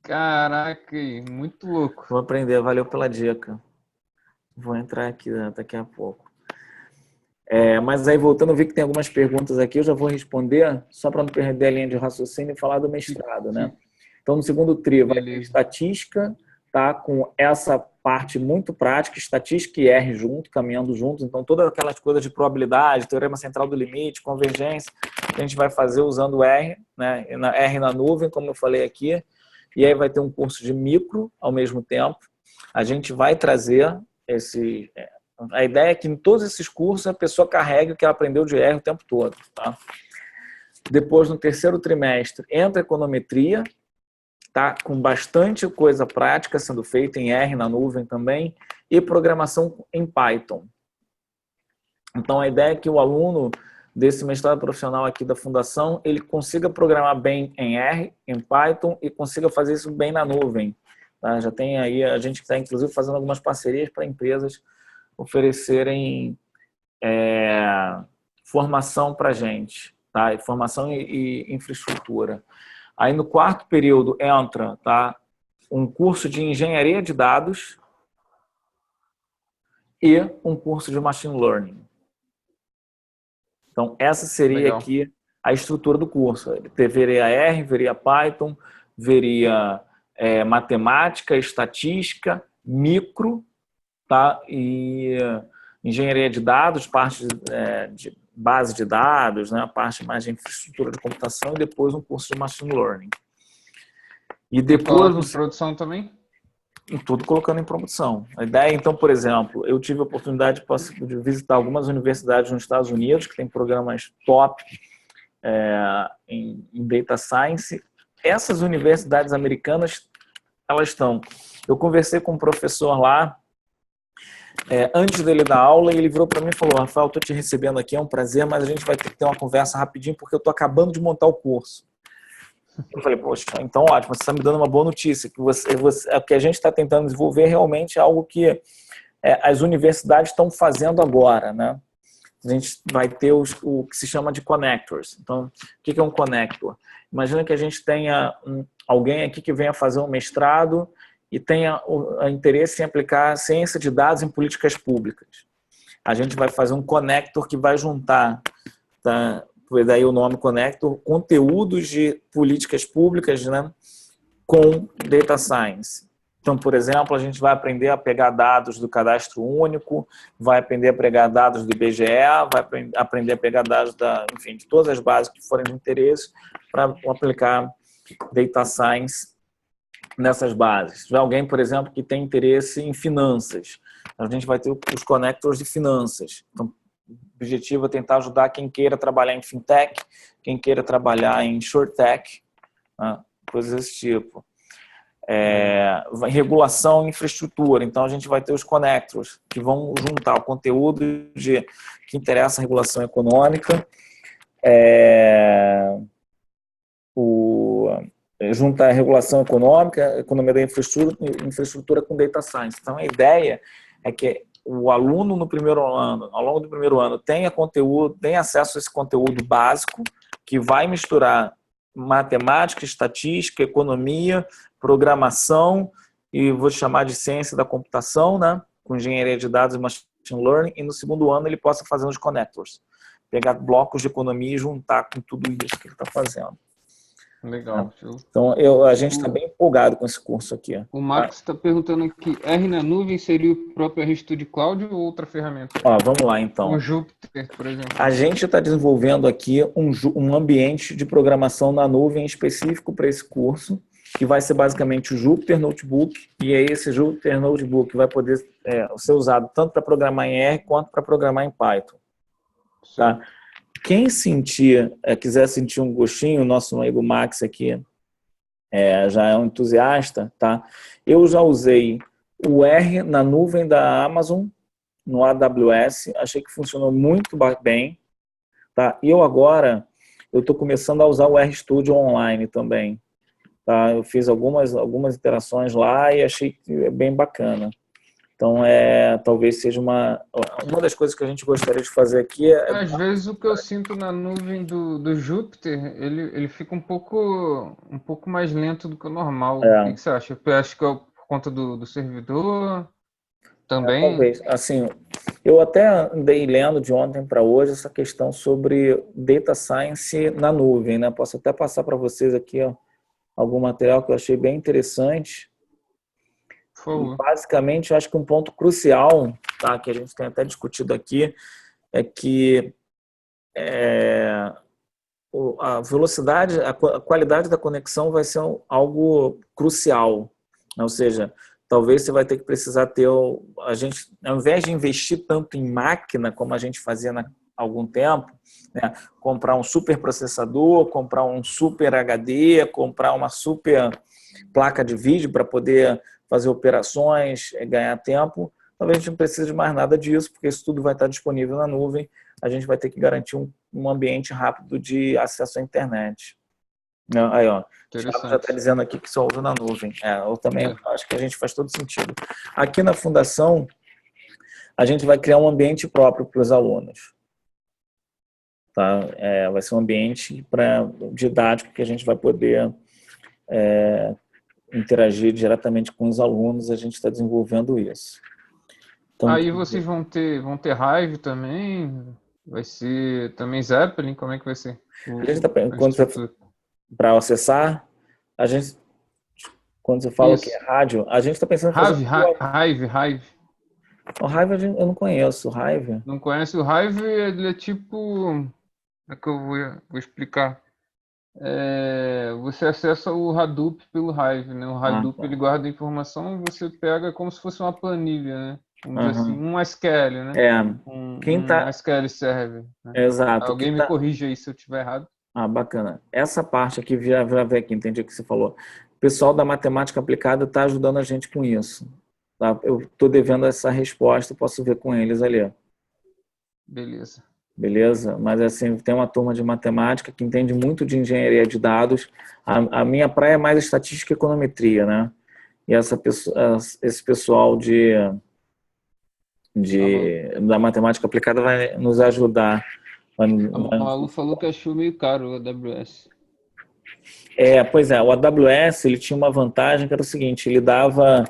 Caraca, muito louco. Vou aprender, valeu pela dica. Vou entrar aqui daqui a pouco. Mas aí, voltando, eu vi que tem algumas perguntas aqui, eu já vou responder, só para não perder a linha de raciocínio e falar do mestrado, né? Então, no segundo tri, vai ter estatística, tá? Com essa parte muito prática, estatística e R junto, caminhando juntos. Então, todas aquelas coisas de probabilidade, teorema central do limite, convergência, a gente vai fazer usando R, né? R na nuvem, como eu falei aqui. e aí vai ter um curso de micro ao mesmo tempo. A gente vai trazer esse... A ideia é que em todos esses cursos a pessoa carregue o que ela aprendeu de R o tempo todo. Tá? Depois, no terceiro trimestre, entra econometria, tá? Com bastante coisa prática sendo feita em R na nuvem também, e programação em Python. Então, a ideia é que o aluno desse mestrado profissional aqui da Fundação, ele consiga programar bem em R, em Python, e consiga fazer isso bem na nuvem. Tá? Já tem aí, a gente está inclusive fazendo algumas parcerias para empresas oferecerem formação para a gente, tá? Formação e infraestrutura. Aí no quarto período entra, tá, um curso de engenharia de dados e um curso de machine learning. Então, essa seria Legal. aqui a estrutura do curso. Veria R, veria Python, veria matemática, estatística, micro, tá? E engenharia de dados, parte de base de dados, né? A parte mais de infraestrutura de computação e depois um curso de machine learning. E depois Coloca em produção também? tudo colocando em produção. A ideia, então, por exemplo, eu tive a oportunidade de visitar algumas universidades nos Estados Unidos que têm programas top em Data Science. Essas universidades americanas, elas estão... Eu conversei com um professor lá, antes dele dar aula, e ele virou para mim e falou: Rafael, estou te recebendo aqui, é um prazer, mas a gente vai ter que ter uma conversa rapidinho porque eu estou acabando de montar o curso. Eu falei: poxa, então ótimo, você está me dando uma boa notícia, que o que a gente está tentando desenvolver realmente é algo que as universidades estão fazendo agora, né? A gente vai ter o que se chama de connectors. Então, o que é um connector? Imagina que a gente tenha alguém aqui que venha fazer um mestrado e tenha o interesse em aplicar ciência de dados em políticas públicas. A gente vai fazer um connector que vai juntar, tá? Daí o nome connector, conteúdos de políticas públicas, né, com data science. Então, por exemplo, a gente vai aprender a pegar dados do cadastro único, vai aprender a pegar dados do IBGE, vai aprender a pegar dados enfim, de todas as bases que forem de interesse para aplicar data science nessas bases. Se tiver alguém, por exemplo, que tem interesse em finanças, a gente vai ter os connectors de finanças. Então, o objetivo é tentar ajudar quem queira trabalhar em fintech, quem queira trabalhar em shorttech, né? Coisas desse tipo. Regulação e infraestrutura. Então, a gente vai ter os connectors, que vão juntar o conteúdo que interessa a regulação econômica, juntar a regulação econômica, a economia da infraestrutura com data science. Então, a ideia é que o aluno no primeiro ano, ao longo do primeiro ano, tenha acesso a esse conteúdo básico, que vai misturar matemática, estatística, economia, programação, e vou chamar de ciência da computação, né, com engenharia de dados e machine learning, e no segundo ano ele possa fazer os connectors, pegar blocos de economia e juntar com tudo isso que ele está fazendo. Legal. Então, a gente está bem empolgado com esse curso aqui. O Max está perguntando aqui, R na nuvem seria o próprio RStudio Cloud ou outra ferramenta? Vamos lá, então. O Jupyter, por exemplo. A gente está desenvolvendo aqui um ambiente de programação na nuvem específico para esse curso, que vai ser basicamente o Jupyter Notebook, e aí esse Jupyter Notebook vai poder ser usado tanto para programar em R quanto para programar em Python. Tá? Quem quiser sentir um gostinho, o nosso amigo Max aqui já é um entusiasta, tá? Eu já usei o R na nuvem da Amazon, no AWS, achei que funcionou muito bem, tá? E agora eu estou começando a usar o RStudio online também, tá? Eu fiz algumas interações lá e achei que é bem bacana. Então, talvez seja uma das coisas que a gente gostaria de fazer aqui. Às vezes o que eu sinto na nuvem do Jupyter, ele fica um pouco mais lento do que o normal. O que você acha? Eu acho que é por conta do servidor também. Talvez. Assim, eu até andei lendo de ontem para hoje essa questão sobre data science na nuvem, né? Posso até passar para vocês aqui algum material que eu achei bem interessante. E, basicamente, eu acho que um ponto crucial, tá, que a gente tem até discutido aqui, é que a velocidade, a qualidade da conexão vai ser algo crucial. Ou seja, talvez você vai ter que precisar ter, a gente, ao invés de investir tanto em máquina, como a gente fazia há algum tempo, né, comprar um super processador, comprar um super HD, comprar uma super placa de vídeo para poder fazer operações, ganhar tempo, talvez a gente não precise de mais nada disso, porque isso tudo vai estar disponível na nuvem. A gente vai ter que garantir um ambiente rápido de acesso à internet. Aí, ó, o Thiago já está dizendo aqui que só usa na nuvem. Eu também acho que a gente faz todo sentido. Aqui na Fundação, a gente vai criar um ambiente próprio para os alunos. Tá? Vai ser um ambiente didático que a gente vai poder interagir diretamente com os alunos. A gente está desenvolvendo isso. Então, aí vocês vão ter Hive também? Vai ser também Zeppelin? Como é que vai ser? Para acessar, a gente, quando você fala que é rádio, a gente está pensando em fazer... Hive. O Hive eu não conheço. O Hive? Não conhece o Hive? Ele é tipo... Como é que eu vou explicar? Você acessa o Hadoop pelo Hive, né? O Hadoop ele guarda a informação e você pega como se fosse uma planilha, né? Vamos dizer assim, um SQL, né? Um SQL Server. Né? Exato. Alguém me corrija aí se eu estiver errado. Bacana. Essa parte aqui, já ver aqui, entendi o que você falou. O pessoal da matemática aplicada está ajudando a gente com isso. Tá? Eu estou devendo essa resposta, posso ver com eles ali. Beleza? Mas assim, tem uma turma de matemática que entende muito de engenharia de dados. A minha praia é mais estatística e econometria, né? E esse pessoal da matemática aplicada vai nos ajudar. A Malu falou que achou meio caro o AWS. Pois é, o AWS ele tinha uma vantagem que era o seguinte, ele dava,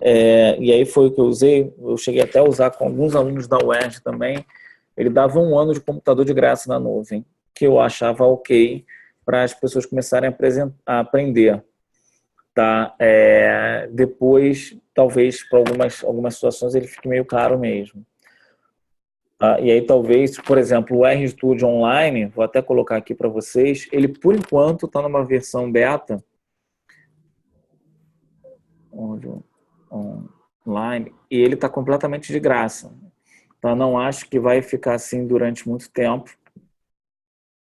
e aí foi o que eu usei, eu cheguei até a usar com alguns alunos da UERJ também, ele dava 1 ano de computador de graça na nuvem, que eu achava ok para as pessoas começarem a aprender. Tá? Depois, talvez, para algumas situações, ele fique meio caro mesmo. E aí talvez, por exemplo, o RStudio Online, vou até colocar aqui para vocês, ele por enquanto está numa versão beta online e ele está completamente de graça. Então não acho que vai ficar assim durante muito tempo.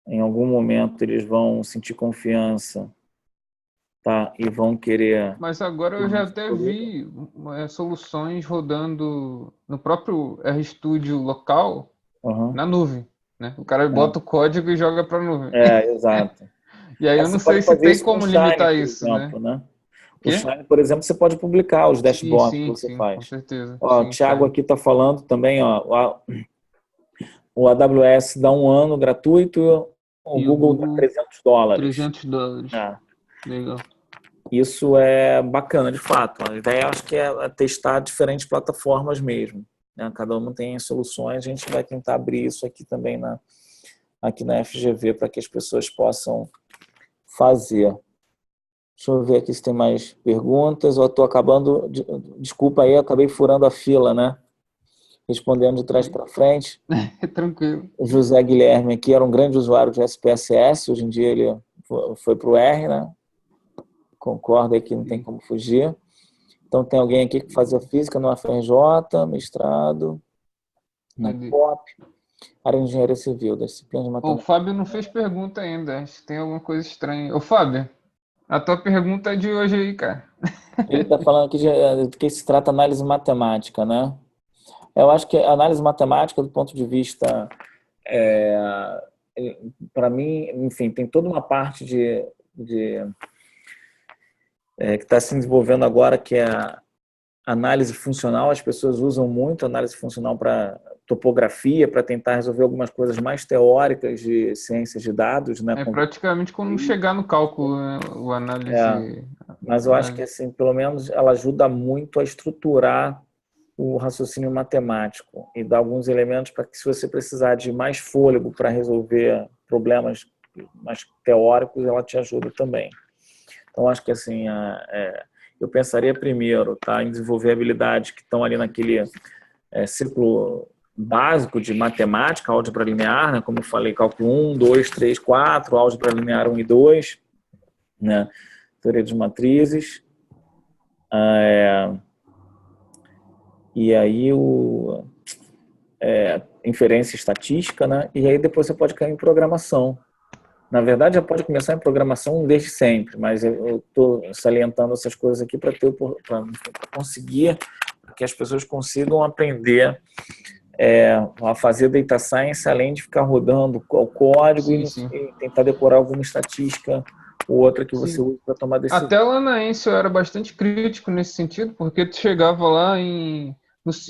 Em algum momento eles vão sentir confiança, tá? E vão querer... Mas agora eu já até vi soluções rodando no próprio RStudio local, na nuvem, né? O cara bota o código e joga para a nuvem. Exato. E aí eu não sei se tem como limitar isso, né? O Shine, por exemplo, você pode publicar os dashboards que você faz. Com certeza. O Thiago aqui está falando também, o AWS dá 1 ano gratuito, o Google dá $300. $300. Legal. Isso é bacana, de fato. A ideia, acho que é testar diferentes plataformas mesmo. Né? Cada uma tem soluções. A gente vai tentar abrir isso aqui também aqui na FGV para que as pessoas possam fazer. Deixa eu ver aqui se tem mais perguntas. Eu estou acabando... Desculpa aí, eu acabei furando a fila, né? Respondendo de trás para frente. Tranquilo. O José Guilherme aqui era um grande usuário de SPSS. Hoje em dia ele foi para o R, né? Concorda que não tem como fugir. Então tem alguém aqui que fazia física no FRJ, mestrado, na POP, área de engenharia civil, das disciplinas de matemática. O Fábio não fez pergunta ainda, acho que tem alguma coisa estranha. Ô Fábio, a tua pergunta é de hoje aí, cara. Ele está falando aqui de que se trata análise matemática, né? Eu acho que a análise matemática, do ponto de vista, para mim, enfim, tem toda uma parte que está se desenvolvendo agora, que é a análise funcional. As pessoas usam muito a análise funcional para topografia, para tentar resolver algumas coisas mais teóricas de ciências de dados. Né? Praticamente quando chegar no cálculo, né? O análise... Mas eu acho que, assim, pelo menos, ela ajuda muito a estruturar o raciocínio matemático e dá alguns elementos para que, se você precisar de mais fôlego para resolver problemas mais teóricos, ela te ajuda também. Então, acho que assim, eu pensaria primeiro, tá, em desenvolver habilidades que estão ali naquele ciclo básico de matemática, álgebra linear, né? Como eu falei, cálculo 1, 2, 3, 4, álgebra linear 1 e 2, né? Teoria de matrizes. E aí inferência estatística, né? E aí depois você pode cair em programação. Na verdade, já pode começar em programação desde sempre, mas eu estou salientando essas coisas aqui para conseguir que as pessoas consigam aprender a fazer data science, além de ficar rodando o código e tentar decorar alguma estatística ou outra que você use para tomar decisão. Até lá na ENSE eu era bastante crítico nesse sentido, porque tu chegava lá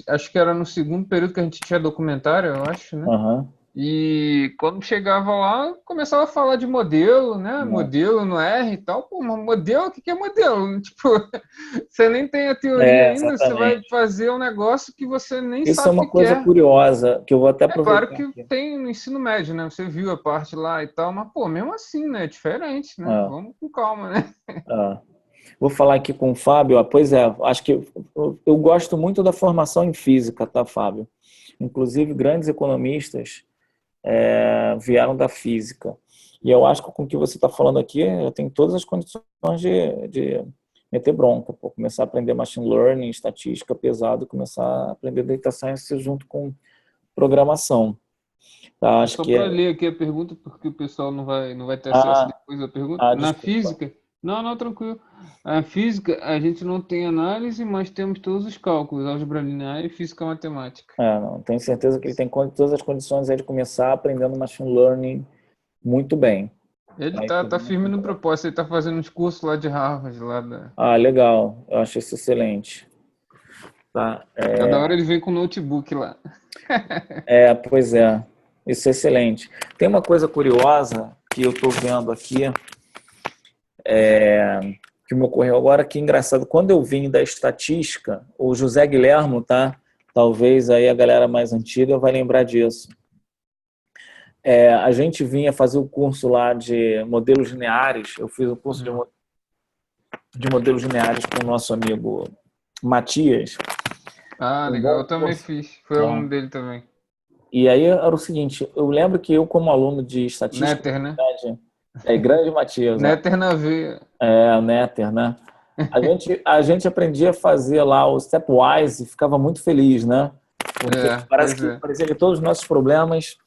acho que era no segundo período que a gente tinha documentário, eu acho, né? Uhum. E quando chegava lá, começava a falar de modelo, né? Modelo no R e tal. Pô, mas modelo, o que é modelo? Tipo, você nem tem a teoria ainda, exatamente. você vai fazer um negócio que você nem Isso sabe é uma o que coisa é. curiosa, que eu vou até aproveitar. Claro que tem no ensino médio, né? Você viu a parte lá e tal, mas, pô, mesmo assim, né? É diferente, né? Vamos com calma, né? Vou falar aqui com o Fábio. Pois é, acho que eu gosto muito da formação em física, tá, Fábio? Inclusive, grandes economistas vieram da física. E eu acho que com o que você está falando aqui, eu tenho todas as condições de meter bronca, pô, começar a aprender machine learning, estatística pesado, começar a aprender data science junto com programação. Tá, acho Só que para ler aqui a pergunta, porque o pessoal não vai ter acesso depois da pergunta. Na desculpa. física, não, tranquilo. A física, a gente não tem análise, mas temos todos os cálculos, álgebra linear e física matemática. Não, tenho certeza que ele tem todas as condições aí de começar aprendendo machine learning muito bem. Ele tá firme no propósito, ele tá fazendo uns cursos lá de Harvard. Legal, eu acho isso excelente. Tá, Cada hora ele vem com notebook lá. Pois é, isso é excelente. Tem uma coisa curiosa que eu estou vendo aqui, que me ocorreu agora, que engraçado, quando eu vim da estatística, o José Guilhermo, tá? Talvez aí a galera mais antiga vai lembrar disso. A gente vinha fazer o curso lá de modelos lineares, eu fiz o curso de modelos lineares com o nosso amigo Matias. Legal, eu também fiz, foi aluno dele também. E aí era o seguinte, eu lembro que eu como aluno de estatística... Nether, né? Grande Matias. Nether na veia. O Nether, né? A gente aprendia a fazer lá o Stepwise e ficava muito feliz, né? Porque parecia que todos os nossos problemas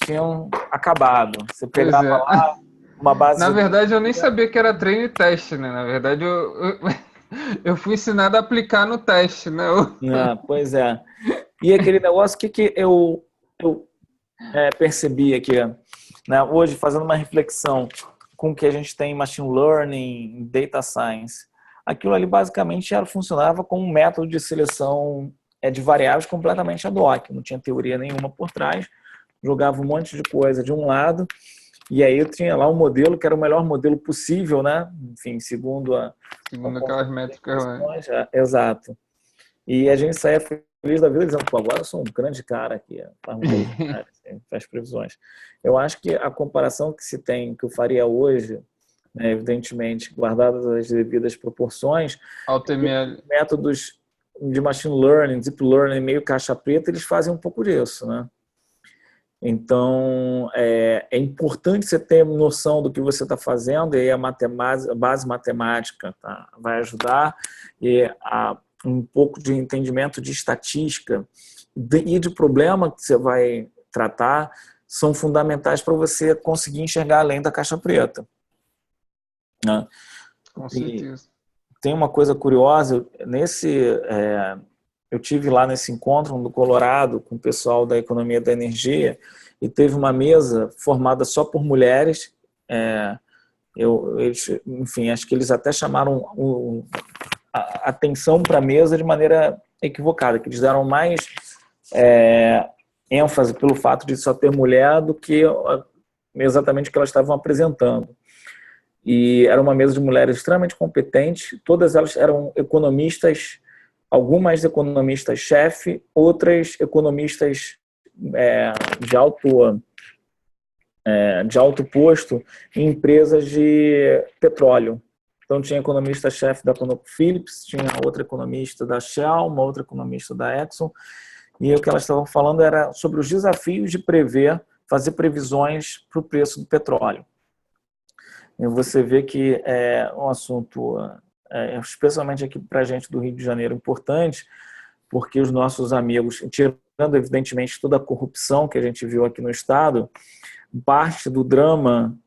tinham acabado. Você pegava lá uma base... Na verdade, eu nem sabia que era treino e teste, né? Na verdade, eu fui ensinado a aplicar no teste, né? Pois é. E aquele negócio, o que eu percebi aqui, né? Hoje, fazendo uma reflexão com o que a gente tem em machine learning, data science, aquilo ali basicamente funcionava como um método de seleção de variáveis completamente ad hoc, não tinha teoria nenhuma por trás, jogava um monte de coisa de um lado, e aí eu tinha lá um modelo que era o melhor modelo possível, né? Enfim, segundo aquelas métricas. Exato. E a gente saía feliz da vida dizendo, pô, agora eu sou um grande cara aqui, faz previsões. Eu acho que a comparação que se tem, que eu faria hoje, né, evidentemente, guardadas as devidas proporções, métodos de machine learning, deep learning, meio caixa preta, eles fazem um pouco disso, né? Então, é importante você ter noção do que você está fazendo, e aí a base matemática vai ajudar, e um pouco de entendimento de estatística e de problema que você vai tratar são fundamentais para você conseguir enxergar além da caixa preta. Né? Com certeza. E tem uma coisa curiosa, eu tive lá nesse encontro no Colorado com o pessoal da economia da energia e teve uma mesa formada só por mulheres. Enfim, acho que eles até chamaram a atenção para a mesa de maneira equivocada, que eles deram mais ênfase pelo fato de só ter mulher do que exatamente o que elas estavam apresentando. E era uma mesa de mulheres extremamente competentes, todas elas eram economistas, algumas economistas-chefe, outras economistas de alto posto em empresas de petróleo. Então, tinha economista-chefe da ConocoPhillips, tinha outra economista da Shell, uma outra economista da Exxon, E o que elas estavam falando era sobre os desafios de fazer previsões para o preço do petróleo. E você vê que é um assunto, especialmente aqui para a gente do Rio de Janeiro, importante, porque os nossos amigos, tirando evidentemente toda a corrupção que a gente viu aqui no estado, parte do drama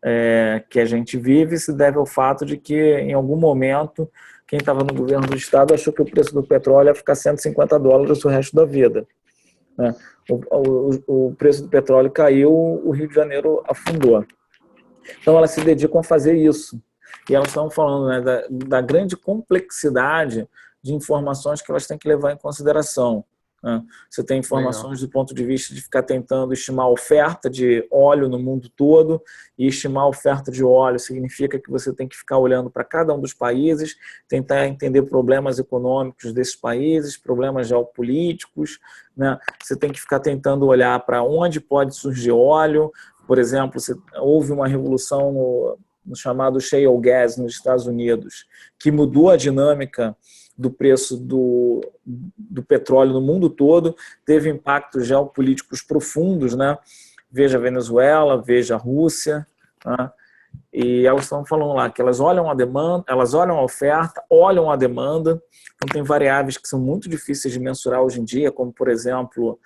que a gente vive se deve ao fato de que, em algum momento, quem estava no governo do estado achou que o preço do petróleo ia ficar $150 o resto da vida, né? O preço do petróleo caiu, o Rio de Janeiro afundou. Então, elas se dedicam a fazer isso. E elas estão falando, né, da grande complexidade de informações que elas têm que levar em consideração, né? Você tem informações do ponto de vista de ficar tentando estimar a oferta de óleo no mundo todo, e estimar a oferta de óleo significa que você tem que ficar olhando para cada um dos países, tentar entender problemas econômicos desses países, problemas geopolíticos, né? Você tem que ficar tentando olhar para onde pode surgir óleo. Por exemplo, houve uma revolução no chamado shale gas nos Estados Unidos, que mudou a dinâmica do preço do petróleo no mundo todo, teve impactos geopolíticos profundos, né? Veja a Venezuela, veja a Rússia, né? E elas estão falando lá que elas olham a demanda, elas olham a oferta, olham a demanda. Então tem variáveis que são muito difíceis de mensurar hoje em dia, como, por exemplo,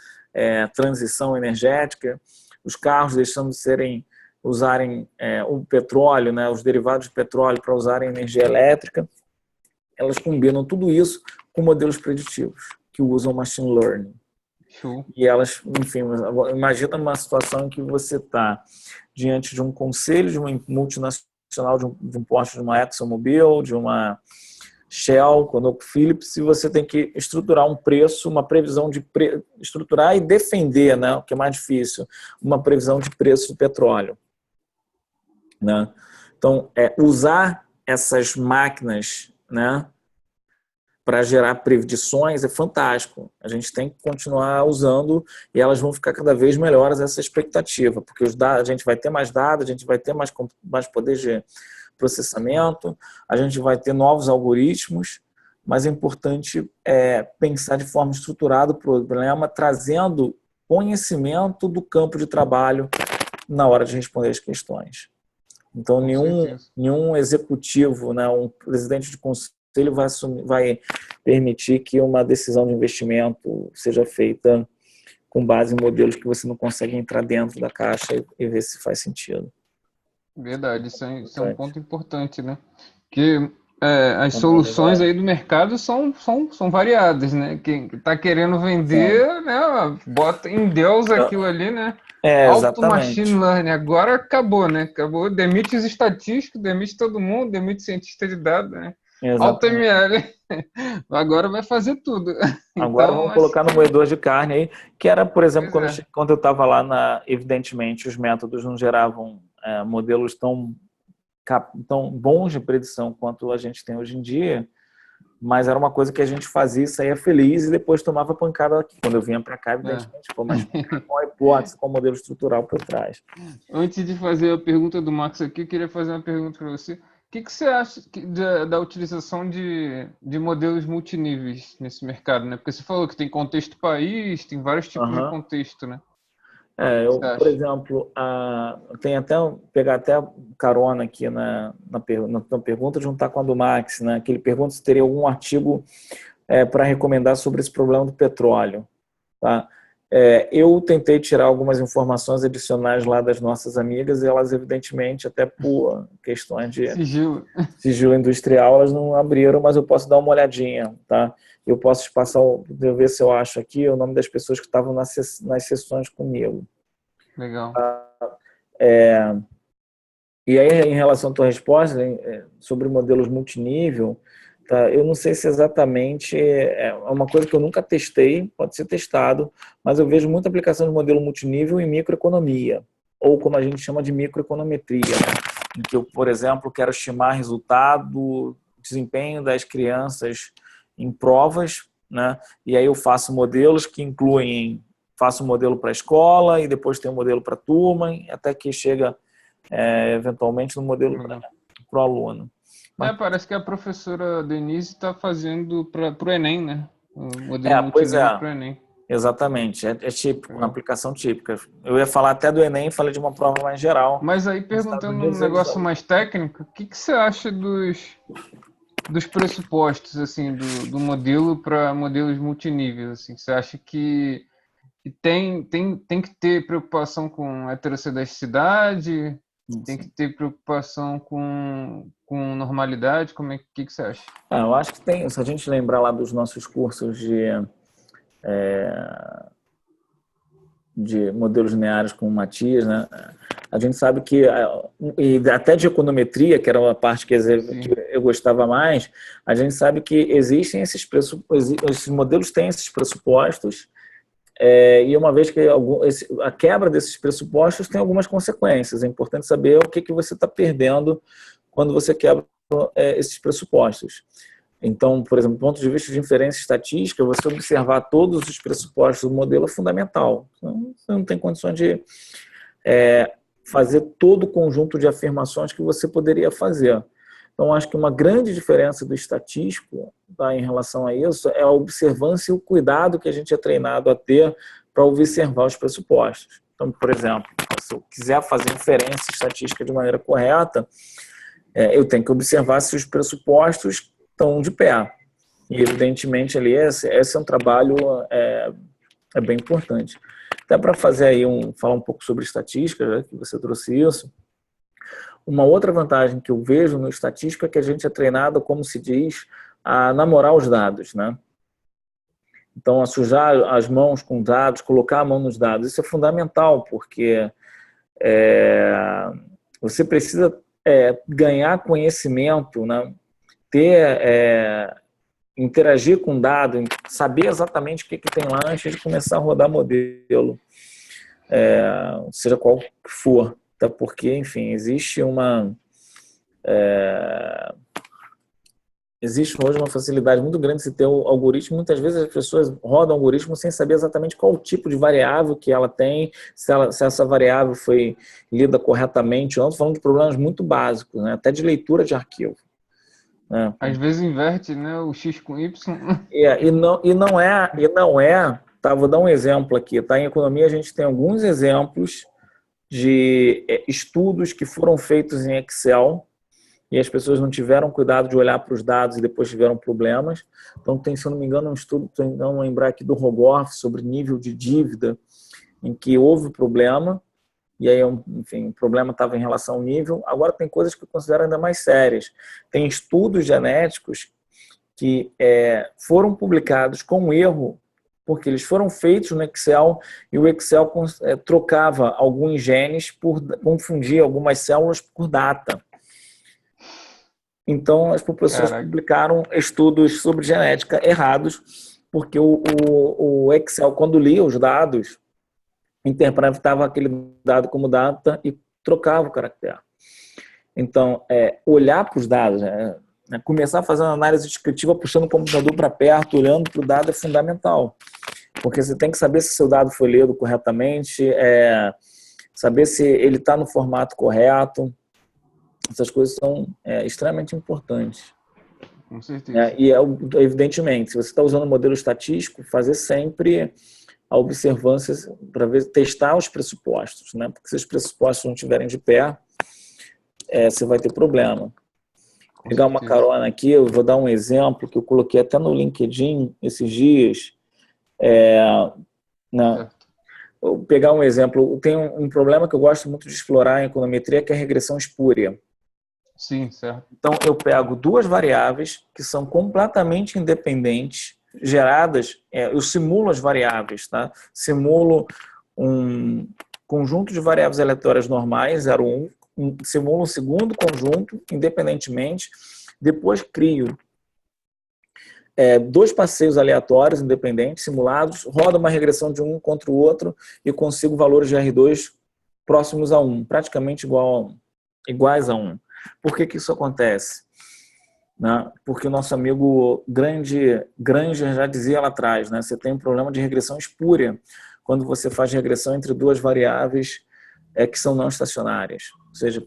transição energética, os carros deixando de usarem o petróleo, né, os derivados de petróleo para usarem energia elétrica. Elas combinam tudo isso com modelos preditivos, que usam machine learning. E elas, enfim, imagina uma situação em que você está diante de um conselho de uma multinacional, de um porte de uma ExxonMobil, de uma Shell, ConocoPhillips, e você tem que estruturar um preço, uma previsão de estruturar e defender, né, o que é mais difícil, uma previsão de preço do petróleo, né? Então, usar essas máquinas, né, para gerar predições é fantástico. A gente tem que continuar usando e elas vão ficar cada vez melhores, essa expectativa, porque a gente vai ter mais dados, a gente vai ter mais poder de processamento, a gente vai ter novos algoritmos, mas é importante pensar de forma estruturada o problema, trazendo conhecimento do campo de trabalho na hora de responder as questões. Então, nenhum executivo, né, um presidente de conselho vai permitir que uma decisão de investimento seja feita com base em modelos que você não consegue entrar dentro da caixa e ver se faz sentido. Verdade, isso é um ponto importante, né? Que as soluções aí do mercado são variadas, né? Quem está querendo vender, né, bota em Deus aquilo ali, né? Auto machine learning, agora acabou, né? Acabou, demite os estatísticos, demite todo mundo, demite cientista de dados, né? Auto ML, agora vai fazer tudo. Agora vamos colocar no moedor de carne aí, que era, por exemplo, quando eu estava lá, evidentemente, os métodos não geravam modelos tão bons de predição quanto a gente tem hoje em dia, mas era uma coisa que a gente fazia e saía feliz e depois tomava pancada aqui. Quando eu vinha para cá, evidentemente, mas com a hipótese, com o modelo estrutural por trás. Antes de fazer a pergunta do Max aqui, eu queria fazer uma pergunta para você. O que você acha da utilização de modelos multiníveis nesse mercado, né? Porque você falou que tem contexto país, tem vários tipos de contexto, né? Por exemplo, tem pegar até carona aqui na pergunta, juntar com a do Max, né? Que ele pergunta se teria algum artigo para recomendar sobre esse problema do petróleo, tá? Eu tentei tirar algumas informações adicionais lá das nossas amigas e elas, evidentemente, até por questões de sigilo industrial, elas não abriram, mas eu posso dar uma olhadinha, tá? Eu posso te passar, ver se eu acho aqui o nome das pessoas que estavam nas sessões comigo. Legal. E aí, em relação à tua resposta, sobre modelos multinível, tá, eu não sei se exatamente é uma coisa que eu nunca testei, pode ser testado, mas eu vejo muita aplicação de modelo multinível em microeconomia, ou como a gente chama de microeconometria, né? Em que eu, por exemplo, quero estimar resultado, desempenho das crianças em provas, né? E aí eu faço modelos que incluem, faço um modelo para a escola e depois tem um modelo para a turma, até que chega eventualmente no modelo para o aluno. Parece que a professora Denise está fazendo para o Enem, né? O modelo multinível para o Enem. Exatamente, é típico, uma aplicação típica. Eu ia falar até do Enem, falei de uma prova mais geral. Mas aí, perguntando um negócio mais técnico, o que você acha dos pressupostos, assim, do modelo para modelos multiníveis, assim? Você acha que tem que ter preocupação com heterossedasticidade? Tem que ter preocupação com normalidade? Como é que você acha? Eu acho que tem. Se a gente lembrar lá dos nossos cursos de modelos lineares com o Matias, né? A gente sabe que, e até de econometria, que era uma parte que eu gostava mais, a gente sabe que existem esses modelos têm esses pressupostos, e uma vez que a quebra desses pressupostos tem algumas consequências. É importante saber o que você está perdendo quando você quebra esses pressupostos. Então, por exemplo, do ponto de vista de inferência estatística, você observar todos os pressupostos do modelo é fundamental. Então, você não tem condições de fazer todo o conjunto de afirmações que você poderia fazer. Então, acho que uma grande diferença do estatístico, tá, em relação a isso é a observância e o cuidado que a gente é treinado a ter para observar os pressupostos. Então, por exemplo, se eu quiser fazer inferência estatística de maneira correta, eu tenho que observar se os pressupostos estão de pé. E, evidentemente, ali esse é um trabalho bem importante. Até para fazer aí falar um pouco sobre estatística, já que você trouxe isso, uma outra vantagem que eu vejo no estatístico é que a gente é treinado, como se diz, a namorar os dados, né? Então, a sujar as mãos com dados, colocar a mão nos dados, isso é fundamental, porque você precisa ganhar conhecimento, né? Interagir com o dado, saber exatamente o que tem lá antes de começar a rodar modelo, seja qual que for. Tá? Porque, enfim, existe hoje uma facilidade muito grande de se ter o algoritmo. Muitas vezes as pessoas rodam o algoritmo sem saber exatamente qual o tipo de variável que ela tem, se essa variável foi lida corretamente ou não. Estou falando de problemas muito básicos, né? Até de leitura de arquivo. Às vezes inverte, né, o X com Y. E não é, tá, vou dar um exemplo aqui, tá? Em economia a gente tem alguns exemplos de estudos que foram feitos em Excel e as pessoas não tiveram cuidado de olhar para os dados e depois tiveram problemas. Então tem, se eu não me engano, um estudo, não lembrar aqui, do Rogoff sobre nível de dívida, em que houve problema. E aí, enfim, o problema estava em relação ao nível. Agora tem coisas que eu considero ainda mais sérias. Tem estudos genéticos que foram publicados com erro, porque eles foram feitos no Excel e o Excel trocava alguns genes, confundia algumas células por data. Então, as pessoas publicaram estudos sobre genética errados, porque o Excel, quando lia os dados, interpretava aquele dado como data e trocava o caractere. Então, olhar para os dados, começar a fazer uma análise descritiva, puxando o computador para perto, olhando para o dado é fundamental. Porque você tem que saber se seu dado foi lido corretamente, saber se ele está no formato correto. Essas coisas são extremamente importantes. Com certeza. E, evidentemente, se você está usando um modelo estatístico, fazer sempre a observância para testar os pressupostos, né? Porque se os pressupostos não estiverem de pé, você vai ter problema. Vou pegar uma carona aqui, eu vou dar um exemplo que eu coloquei até no LinkedIn esses dias. Vou pegar um exemplo. Tem um problema que eu gosto muito de explorar em econometria, que é a regressão espúria. Sim, certo. Então, eu pego duas variáveis que são completamente independentes, geradas, eu simulo as variáveis, tá? Simulo um conjunto de variáveis aleatórias normais, 0, 1, simulo um segundo conjunto, independentemente, depois crio dois passeios aleatórios, independentes, simulados, rodo uma regressão de um contra o outro e consigo valores de R2 próximos a 1, praticamente iguais a 1. Por que isso acontece? Né? Porque o nosso amigo Granger já dizia lá atrás, né? Você tem um problema de regressão espúria quando você faz regressão entre duas variáveis que são não estacionárias. Ou seja,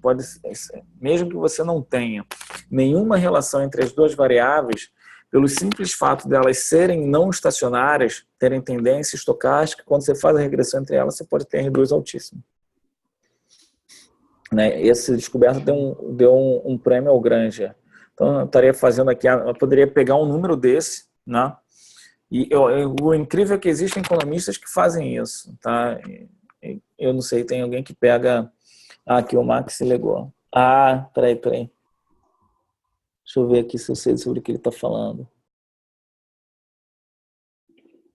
mesmo que você não tenha nenhuma relação entre as duas variáveis, pelo simples fato delas serem não estacionárias, terem tendência estocástica, quando você faz a regressão entre elas, você pode ter R2 altíssimo. Né? Essa descoberta deu um prêmio ao Granger. Então, eu estaria fazendo aqui, eu poderia pegar um número desse, né? E o incrível é que existem economistas que fazem isso, tá? Eu não sei, tem alguém que pega... Ah, aqui o Max se ligou. Ah, peraí. Deixa eu ver aqui se eu sei sobre o que ele está falando.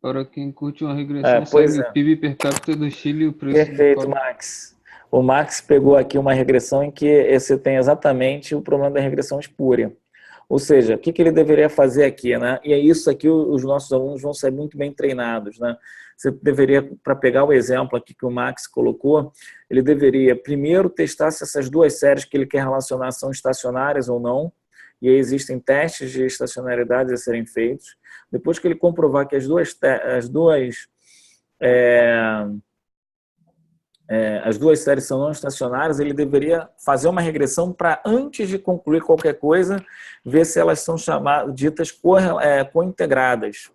Para quem curte uma regressão, segue o PIB per capita do Chile e o preço Perfeito, do Max. O Max pegou aqui uma regressão em que você tem exatamente o problema da regressão espúria. Ou seja, o que ele deveria fazer aqui, né? E é isso aqui, os nossos alunos vão ser muito bem treinados, né? Você deveria, para pegar o exemplo aqui que o Max colocou, ele deveria primeiro testar se essas duas séries que ele quer relacionar são estacionárias ou não, e aí existem testes de estacionariedade a serem feitos. Depois que ele comprovar que as duas séries são não estacionárias, ele deveria fazer uma regressão para, antes de concluir qualquer coisa, ver se elas são ditas cointegradas.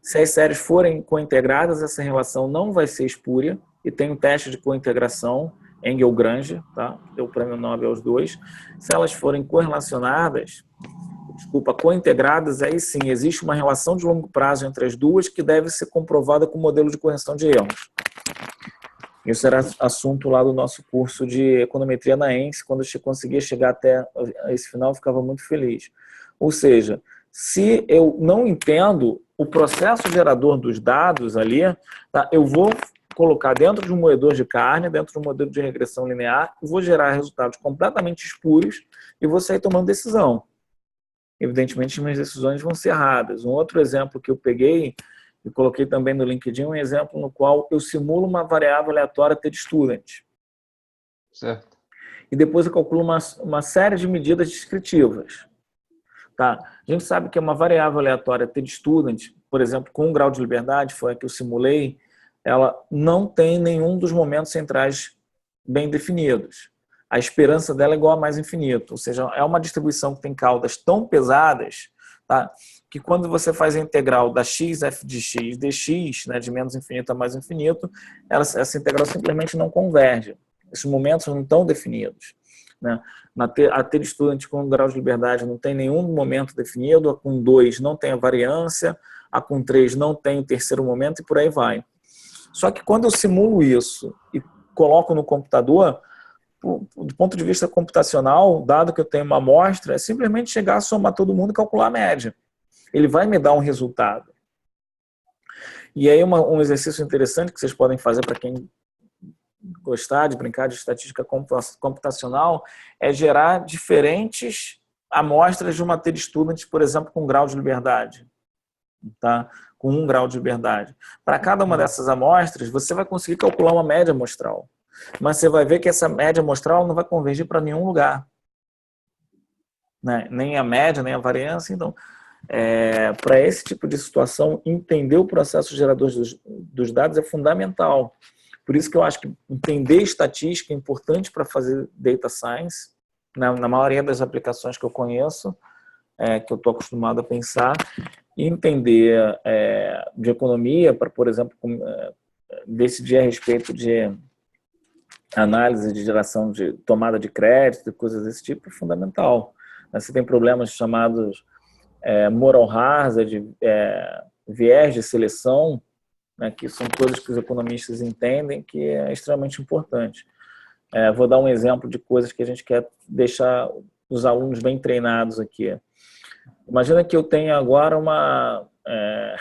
Se as séries forem cointegradas, essa relação não vai ser espúria, e tem um teste de cointegração, Engel-Granger, tá? Deu o prêmio Nobel aos dois. Se elas forem cointegradas, aí sim, existe uma relação de longo prazo entre as duas que deve ser comprovada com o modelo de correção de erros. Isso será assunto lá do nosso curso de econometria na ENS. Quando eu conseguia chegar até esse final, eu ficava muito feliz. Ou seja, se eu não entendo o processo gerador dos dados ali, tá, eu vou colocar dentro de um moedor de carne, dentro de um modelo de regressão linear, vou gerar resultados completamente espúrios e vou sair tomando decisão. Evidentemente, minhas decisões vão ser erradas. Um outro exemplo que eu peguei e coloquei também no LinkedIn, um exemplo no qual eu simulo uma variável aleatória TD-Student. Certo. E depois eu calculo uma série de medidas descritivas. Tá? A gente sabe que uma variável aleatória TD-Student, por exemplo, com 1 grau de liberdade, foi a que eu simulei, ela não tem nenhum dos momentos centrais bem definidos. A esperança dela é igual a mais infinito. Ou seja, é uma distribuição que tem caudas tão pesadas, tá, que quando você faz a integral da x f de x dx, né, de menos infinito a mais infinito, essa integral simplesmente não converge. Esses momentos não estão definidos. Né? A TD-Student com 1 grau de liberdade não tem nenhum momento definido, a com 2 não tem a variância, a com 3 não tem o terceiro momento e por aí vai. Só que quando eu simulo isso e coloco no computador, do ponto de vista computacional, dado que eu tenho uma amostra, é simplesmente chegar, somar todo mundo e calcular a média. Ele vai me dar um resultado. E aí um exercício interessante que vocês podem fazer para quem gostar de brincar de estatística computacional é gerar diferentes amostras de uma TD-Student, por exemplo, com grau de liberdade. Tá? Com 1 grau de liberdade. Para cada uma dessas amostras, você vai conseguir calcular uma média amostral. Mas você vai ver que essa média amostral não vai convergir para nenhum lugar. Né? Nem a média, nem a variância. Então, para esse tipo de situação, entender o processo gerador dos dados é fundamental. Por isso que eu acho que entender estatística é importante para fazer data science, na maioria das aplicações que eu conheço, que eu estou acostumado a pensar, e entender de economia, para, por exemplo, decidir a respeito de análise de geração de tomada de crédito, coisas desse tipo, é fundamental. Você tem problemas chamados moral hazard, viés de seleção, né, que são coisas que os economistas entendem que é extremamente importante. Vou dar um exemplo de coisas que a gente quer deixar os alunos bem treinados aqui. Imagina que eu tenha agora uma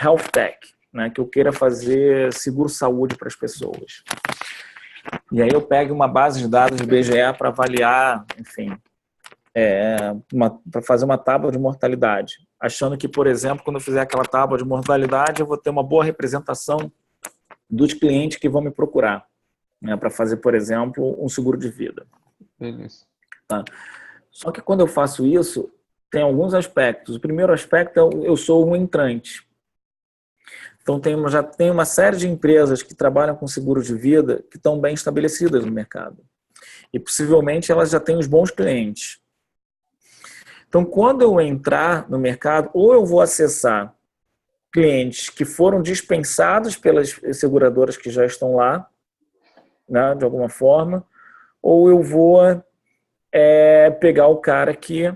health tech, né, que eu queira fazer seguro-saúde para as pessoas. E aí eu pego uma base de dados do IBGE para avaliar, enfim, para fazer uma tábua de mortalidade. Achando que, por exemplo, quando eu fizer aquela tábua de mortalidade, eu vou ter uma boa representação dos clientes que vão me procurar, né, para fazer, por exemplo, um seguro de vida. Beleza. Tá? Só que quando eu faço isso, tem alguns aspectos. O primeiro aspecto é eu sou um entrante. Então, já tem uma série de empresas que trabalham com seguro de vida que estão bem estabelecidas no mercado. E, possivelmente, elas já têm os bons clientes. Então, quando eu entrar no mercado, ou eu vou acessar clientes que foram dispensados pelas seguradoras que já estão lá, né, de alguma forma, ou eu vou pegar o cara que,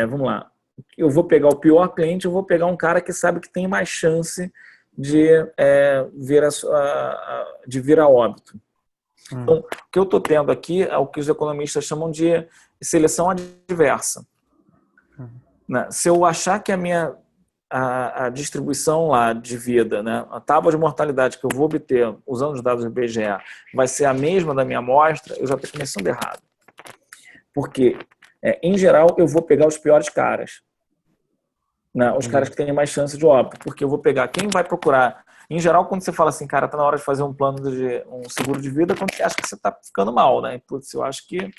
vamos lá, eu vou pegar o pior cliente, eu vou pegar um cara que sabe que tem mais chance de, de vir a óbito. Então, o que eu estou tendo aqui é o que os economistas chamam de seleção adversa. Né? Se eu achar que a distribuição lá de vida, né, a tábua de mortalidade que eu vou obter usando os dados do IBGE vai ser a mesma da minha amostra, eu já estou começando errado. Porque, em geral, eu vou pegar os piores caras. Né, os caras que têm mais chance de óbito. Porque eu vou pegar quem vai procurar. Em geral, quando você fala assim, cara, tá na hora de fazer um plano de um seguro de vida, quando você acha que você tá ficando mal, né? Putz, eu acho que...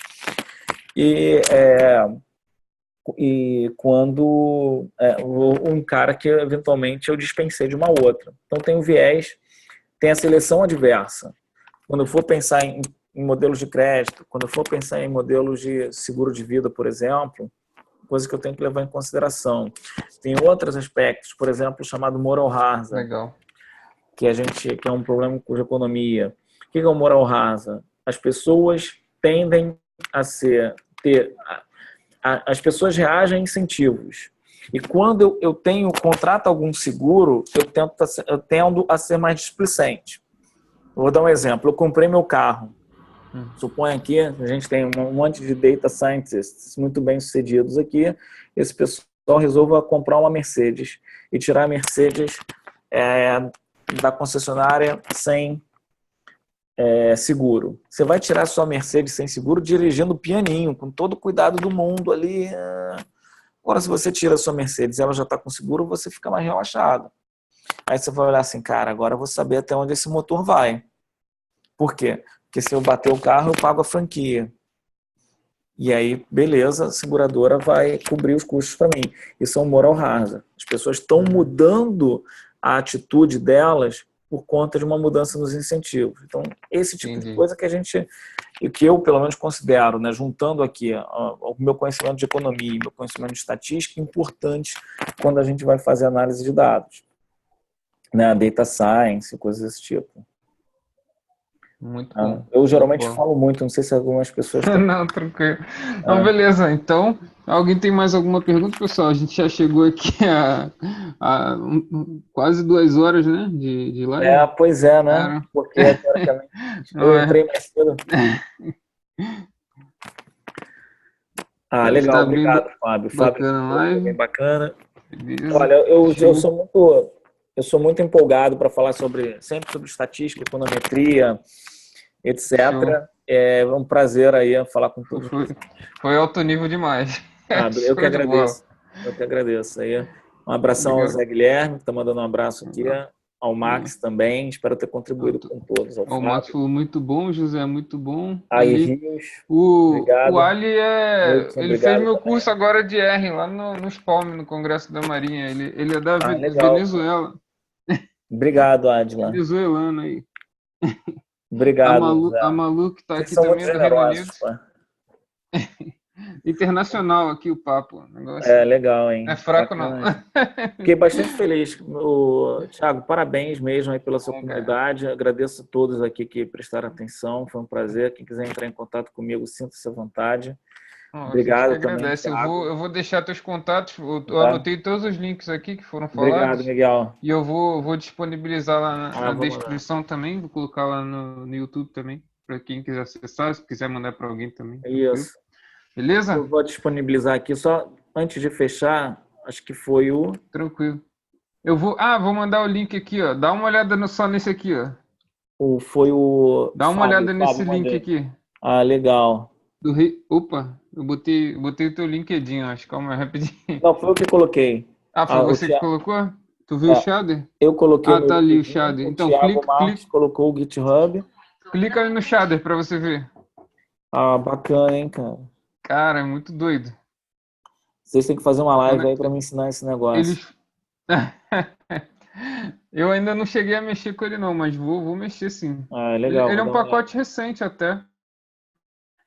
E quando um cara que eventualmente eu dispensei de uma outra. Então tem o viés, tem a seleção adversa. Quando eu for pensar em modelos de crédito, quando eu for pensar em modelos de seguro de vida, por exemplo, coisa que eu tenho que levar em consideração. Tem outros aspectos, por exemplo, chamado moral hazard. Legal. Que é um problema de economia. O que é o moral hazard? As pessoas tendem a as pessoas reagem a incentivos. E quando eu contrato algum seguro, eu tendo a ser mais displicente. Vou dar um exemplo. Eu comprei meu carro. Suponha que a gente tem um monte de data scientists muito bem sucedidos aqui. Esse pessoal resolva comprar uma Mercedes e tirar a Mercedes da concessionária sem seguro. Você vai tirar sua Mercedes sem seguro dirigindo pianinho, com todo o cuidado do mundo ali. Agora, se você tira a sua Mercedes e ela já está com seguro, você fica mais relaxado. Aí você vai olhar assim, cara, agora eu vou saber até onde esse motor vai. Por quê? Porque se eu bater o carro, eu pago a franquia. E aí, beleza, a seguradora vai cobrir os custos para mim. Isso é um moral hazard. As pessoas estão mudando a atitude delas por conta de uma mudança nos incentivos. Então, esse tipo de coisa que eu, pelo menos, considero, né, juntando aqui o meu conhecimento de economia e meu conhecimento de estatística, importante quando a gente vai fazer análise de dados. Né, data science, coisas desse tipo. Muito bom. Eu geralmente falo muito, não sei se algumas pessoas... Não, tranquilo. Então, beleza. Então, alguém tem mais alguma pergunta, pessoal? A gente já chegou aqui a quase 2 horas, né, de live. Pois é, né? Porque, teoricamente, eu entrei mais cedo. Legal, obrigado, Fábio. Bacana, Fábio, bem bacana. Beleza. Olha, eu sou muito empolgado para falar sempre sobre estatística, econometria, etc. Show. É um prazer aí falar com todos. Foi alto nível demais. Eu que agradeço. Eu que agradeço. Aí, um abração ao Zé Guilherme, que está mandando um abraço aqui, ao Max também. Espero ter contribuído com todos. O Max falou muito bom, José, muito bom. Rios. O Ali ele fez meu curso agora de R lá no SPOM, no Congresso da Marinha. Ele é da Venezuela. Obrigado, Adila. Venezuelano aí. Obrigado, a Malu que está aqui são também, muito do Reino generosos, Unido. Internacional aqui o papo. Negócio legal, hein? Não é fraco, bacana. Não. Fiquei bastante feliz. Thiago, parabéns mesmo aí pela sua comunidade. Agradeço a todos aqui que prestaram atenção. Foi um prazer. Quem quiser entrar em contato comigo, sinta-se à vontade. Obrigado também. Eu vou deixar teus contatos. Eu anotei todos os links aqui que foram falados. Obrigado, Miguel. E eu vou disponibilizar lá na descrição também. Vou colocar lá no YouTube também, para quem quiser acessar, se quiser mandar para alguém também. Isso. Beleza? Eu vou disponibilizar aqui só antes de fechar. Acho que foi o... Tranquilo. Eu vou mandar o link aqui, ó. Dá uma olhada só nesse aqui, ó. Foi o... Dá uma olhada nesse link aqui. Legal. Opa, eu botei o teu LinkedIn, acho. Calma aí, rapidinho. Não, foi eu que coloquei. Foi você que colocou? Tu viu o Shader? Eu coloquei tá ali o Shader. Então, clica. Colocou o GitHub. Clica ali no Shader para você ver. Bacana, hein, cara. Cara, é muito doido. Vocês têm que fazer uma live aí para me ensinar esse negócio. Eu ainda não cheguei a mexer com ele não, mas vou mexer sim. Legal. Ele é um pacote recente até.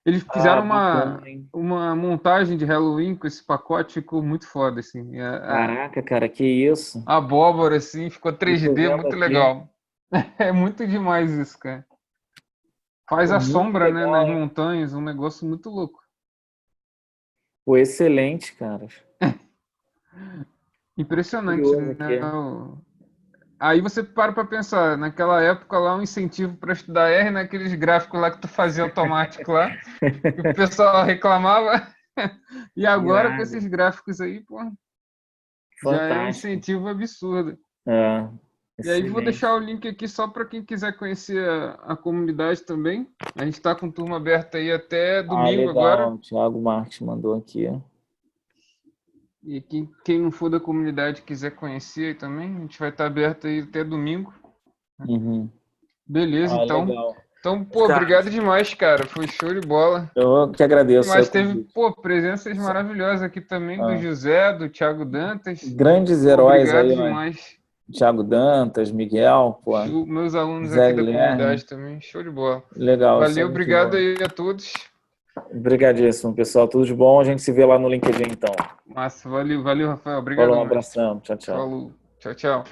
Eles fizeram bacana, hein? uma montagem de Halloween com esse pacote, ficou muito foda, assim. Caraca, cara, que isso? A abóbora, assim, ficou Eu tô 3D, vendo muito aqui. legal. É muito demais isso, cara. Faz Pô, a muito sombra, né, nas legal, hein? montanhas, um negócio muito louco. Pô, excelente, cara. Impressionante, Curioso né? aqui. Aí você para pensar, naquela época lá, um incentivo para estudar R, naqueles gráficos lá que tu fazia automático lá, que o pessoal reclamava. E agora com Irado. esses gráficos aí, pô, já é um Fantástico. incentivo absurdo. É, E aí vou deixar o excelente. link aqui só para quem quiser conhecer a comunidade também. A gente está com turma aberta aí até Ah, domingo agora. legal. O Thiago Marques mandou aqui. E quem não for da comunidade quiser conhecer aí também, a gente vai estar aberto aí até domingo. Uhum. Beleza, Ah, então. legal. Então, pô, Cara, obrigado demais, cara. Foi show de bola. eu que agradeço aí o Mas teve, convite. pô, presenças maravilhosas aqui também do Ah, José, do Thiago Dantas. grandes Pô, heróis obrigado aí, ó. demais. Thiago Dantas, Miguel, pô, Show. Meus alunos Zé aqui da Guilherme. comunidade também. Show de bola. Legal, isso é Valeu, muito obrigado bom. aí a todos. Obrigadíssimo, pessoal. Tudo de bom. A gente se vê lá no LinkedIn, então. Massa, valeu, valeu, Rafael. Falou, um Obrigadão, mestre. abração. Tchau, tchau. Falou. Tchau, tchau.